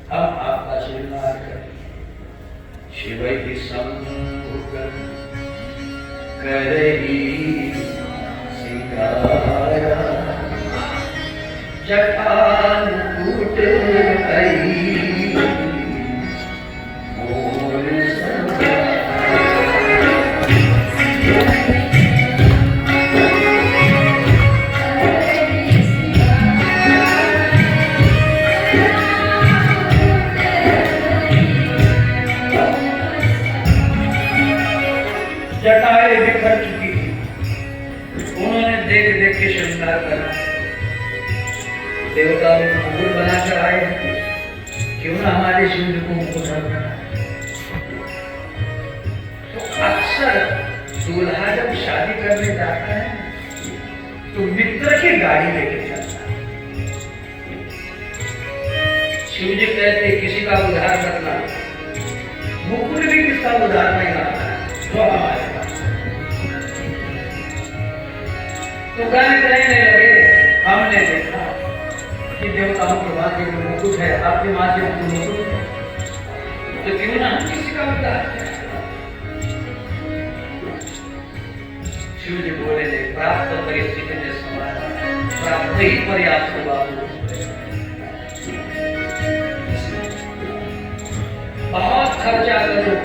हम आपका श्रृंगार करें। शिव की शंभु करही सिंगारा, जटामुकुट कही मोर जटाएं बिखर चुकी थी, उन्होंने देख देख के श्रृंगार करा। देवता मुकुट बनाकर आए, क्यों ना हमारे शिव जी को मुकुट बनाना। तो अक्सर दूल्हा जब शादी करने जाता है तो मित्र की गाड़ी लेके चलता है। शिव जी कहते किसी का उधार मत लाना, मुकुट भी किसका उधार नहीं लाना है, जो हमारे पास। तो गाने कहने लगे, हमने देखा कि देवताओं के माथे में मुकुट है, आपके माथे में मुकुट है, तो क्यों ना हम किसी का उधार करें। शिव जी बोले थे, प्राप्त परिस्थिति में समाधान, प्राप्त ही पर्याप्त हुआ। बहुत खर्चा करो,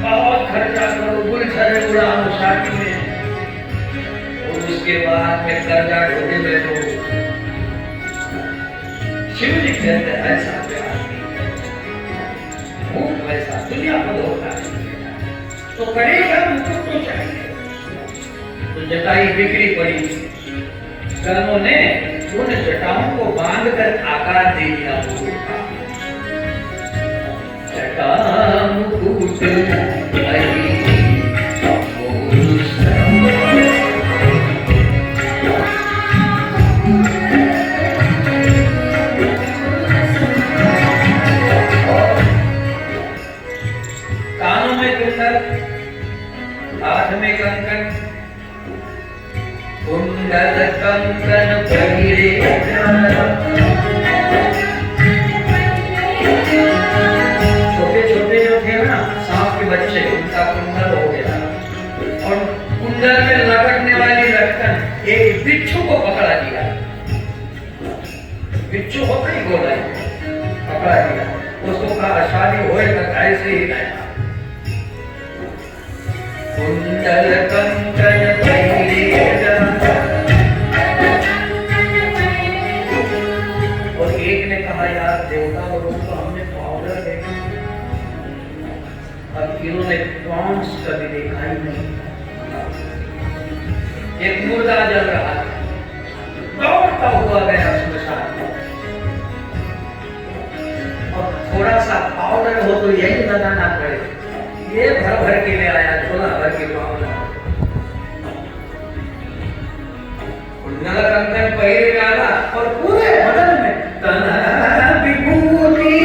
बहुत खर्चा करो, गुलछरे उड़ाओ शादी में, और उसके बाद में कर्जा ढोने बैठो। शिव जी कहते हैं ऐसा प्यार भूख वैसा दुनिया को होता है, तो करेगा मुकुट तो चाहिए। तो जटाई बिखरी पड़ी, कर्मों ने उन जटाओं को बांधकर आकार दे दिया मुकुट का। जटा मुकुट कानों में कुंडल, हाथ में कंकन, कुंडल कंकन पहिरे छोटे छोटे जो थे ना सांप के बच्चे, उनका कुंडल हो गया, और कुंडल में लटकने वाली लटकन एक बिच्छू को पकड़ा दिया। बिच्छू होता ही गोला पकड़ा दिया, उसको कहा शादी होए तक ऐसे ही रहना। कुंडल कंकन पहिरे, और एक ने कहा यार देवता लोगों को हमने पाउडर देखा, अब इन्होंने प्रॉन्स कभी देखा ही नहीं। एक मुर्दा जल रहा है, दौड़ता हुआ गया स्मशान में, और थोड़ा सा पाउडर हो तो यही लगाना पड़े, ये भर भर के ले आया, झोला भर के पाउडर। कुंडल कंकन पहिरे डाला, और पूरे बदन में तना विभूति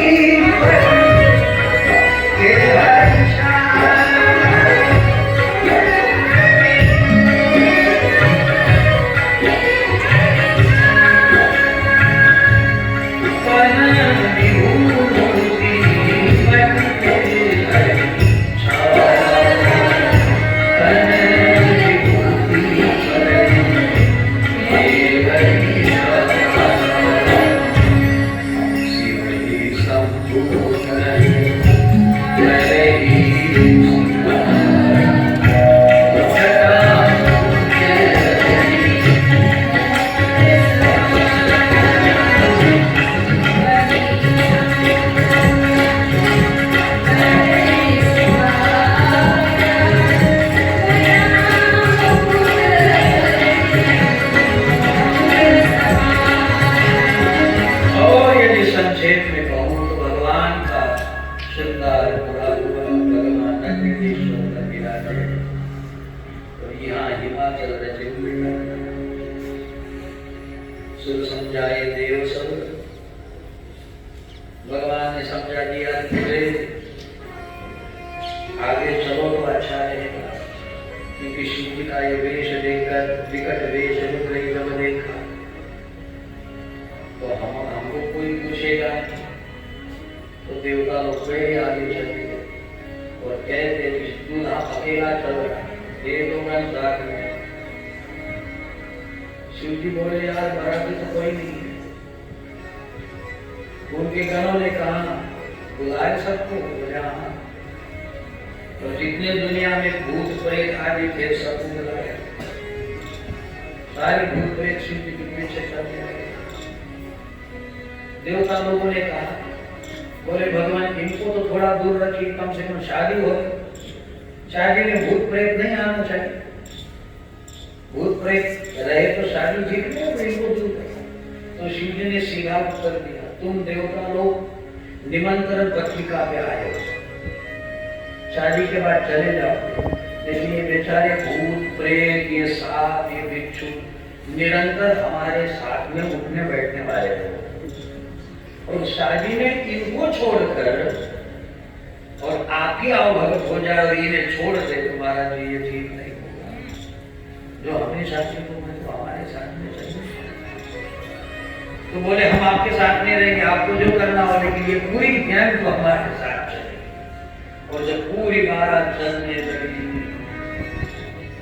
सुर समझाए देव सब, भगवान ने समझा दिया तुझे आगे चलो तो अच्छा रहेगा, क्योंकि शिव जी का ये वेश देखकर विकट वेश रुद्र जब देखा बोले यार बाराती तो कोई नहीं है। उनके गणों ने कहा बुलाए सबको, बोले हाँ। तो जितने दुनिया में भूत प्रेत आदि थे सबको बुलाया। सारे भूत प्रेत शिव जी के पीछे चलने लगे। देवता लोगों ने कहा, बोले भगवान इनको तो थोड़ा दूर रखिए, कम से कम शादी हो। शादी में भूत प्रेत नहीं आना चाहिए। भूत प्रेत रहे तो शादी ठीक नहीं, इनको दूर रखा। तो शिव जी ने सीधा उत्तर दिया, तुम देवता लोग निमंत्रण पत्रिका पे आए हो, शादी के बाद चले जाओ। लेकिन ये बेचारे भूत प्रेत, ये सांप, ये बिच्छू निरंतर हमारे साथ में उठने बैठने वाले हैं। और शादी में इनको छोड़कर और आपकी आओ भगत हो जाए और इन्हें छोड़ दे, तुम्हारा तो ये ठीक नहीं होगा। जो अपने साथी को मैं तो हमारे साथ में चाहिए। तो बोले हम आपके साथ में रहेंगे, आपको जो करना हो, लेकिन ये पूरी ज्ञान तो हमारे साथ चले। और जब पूरी बारात चलने लगी,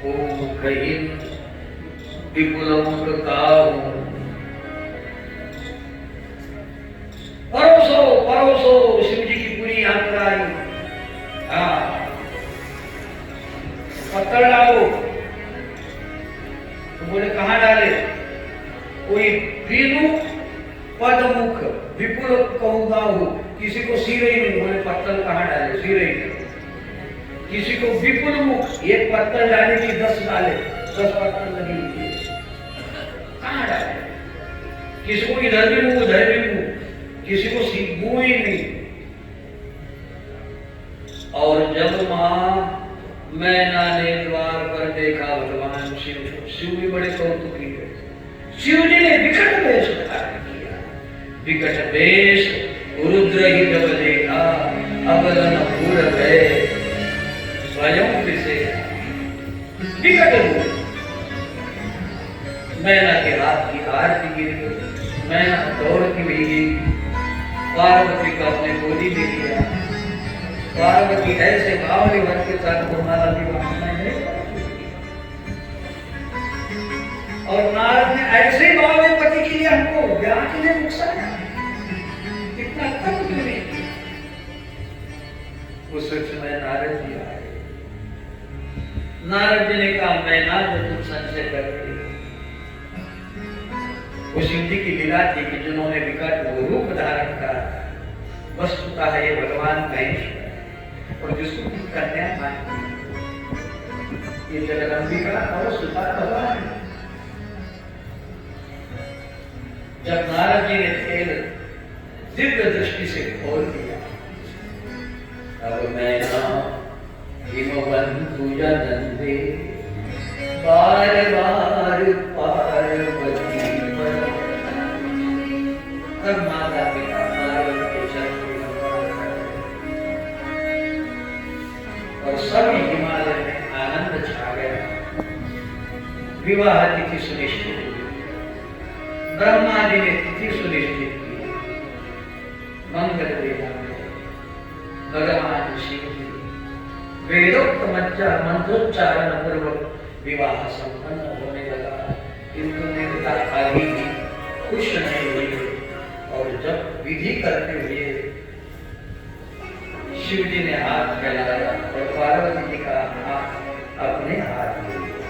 ओ कहीं विपुलमुख काऊ, परोसो परोसो, शिव जी की पूरी यात्रा आई। हाँ, पत्थर डालो। तो बोले कहाँ डाले? कोई विनु पदमुख विपुल कहूँगाहु, किसी को सिरे ही नहीं, बोले पत्थर कहाँ डाले? सिरे ही नहीं। किसी को विपुल मुख, एक पत्थर डाले की 10 डाले, 10 पत्थर लगे, कहाँ डाले? किसी को इधर भी मुंह उधर भी मुंह, किसी को मुंह ही नहीं। और जब मां मैना ने द्वार पर देखा भगवान शिव, शिव भी बड़े कौतुकी थे। शिव जी ने विकट वेश धारण किया। विकट वेश रुद्र ही जब देखा, अबलन पूर गए स्वयं से विकट रूप। मैना के हाथ की आरती गिर गई, मैना दौड़ की भीगी, पार्वती को अपने गोदी में लिया। पार्वती ऐसे बावली वन के साथ तुम्हारा विवाह नहीं, और नारद ने ऐसे ही बावली पति के लिए हमको ब्याह के लिए नुकसान कितना तक नहीं। उस समय नारद जी आए। नारद जी ने कहा मैं नारद तुम संशय कर रही। वो शिव जी की लीला थी कि जिन्होंने विकट रूप धारण करा, वस्तुतः ये भगवान का ईश्वर, और जिसको कन्या मानती, ये जगदम्बिका और सुता भगवान। जब नारद जी ने खेल दिव्य दृष्टि से खोल दिया, अब मैं हिमवंतु जनंदे बार बार पार्वती पर। तब माता पिता पार्वती के चरण और सभी हिमालय में आनंद छा गया। विवाह तिथि सुनिश्चित हुई, ब्रह्मा जी ने तिथि सुनिश्चित की। मंगल वेला में भगवान शिव जी वेदोक्त मंत्रोच्चारण पूर्वक विवाह संपन्न होने लगा। किंतु देवता आदि खुश नहीं हुए, और जब विधि करते हुए शिव जी ने हाथ फैलाया और पार्वती जी का हाथ अपने हाथ में लिया,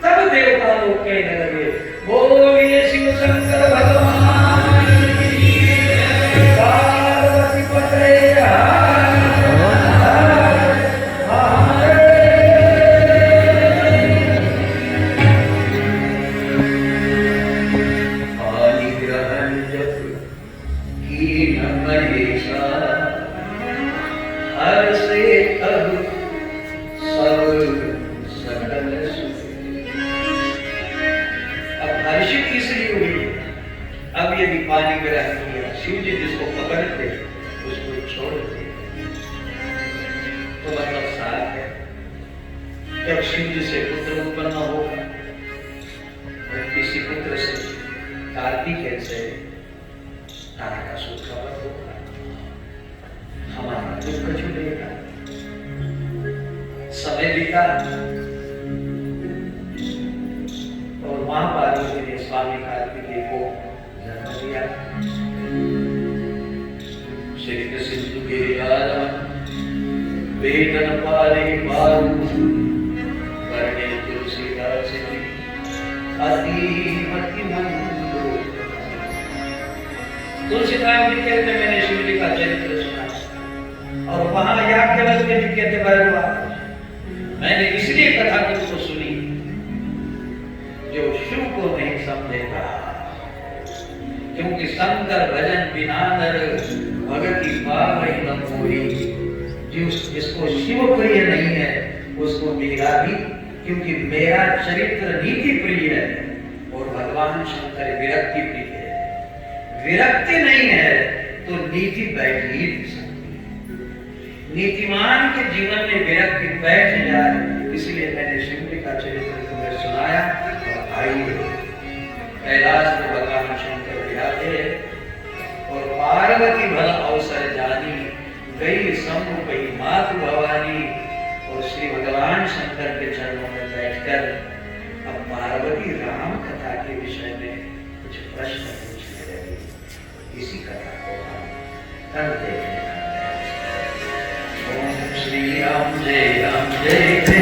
तब देवता लोग कहने लगे बोलिए शिव शंकर भगवान की जय, पार्वती पते पानी ग्रहण किया। शिव जी जिसको पकड़ते उसको छोड़ते, तो मतलब साथ है। जब शिव जी से पुत्र उत्पन्न होगा, और किसी पुत्र से कार्तिकेय से तारा का सुखबर होगा, हमारा दुख छूटेगा। समय बीता और मां पार्वती ने स्वामी कार्तिकेय को जन्म दिया। सिद्ध सिंधु गिरिराज वेदन पारे बारू करने तुलसीदास जी अति मति मंदो। तुलसीदास जी कहते मैंने शिव जी का चरित्र सुना और वहां याज्ञवल्क्य जी कहते भरद्वाज मैंने इसलिए कथा तुमको सुनी जो शिव को नहीं समझेगा, क्योंकि शंकर भजन बिना नर भगति पावै न कोई। जिसको शिव प्रिय नहीं है उसको मेरा भी, क्योंकि मेरा चरित्र नीति प्रिय है और भगवान शंकर विरक्ति प्रिय है। विरक्ति नहीं है तो नीति बैठ ही नहीं सकती। नीतिमान के जीवन में विरक्ति बैठ जाए, इसलिए मैंने शिव जी का चरित्र तुम्हें सुनाया। और आई कैलाश में भगवान शंकर विराजे और पार्वती भल अवसर जानी गई शंभु गई मातु भवानी। और श्री भगवान शंकर के चरणों में बैठकर अब पार्वती राम कथा के विषय में कुछ प्रश्न पूछने लगी। इसी कथा को हम कल देखने। ओम श्री राम जय जय।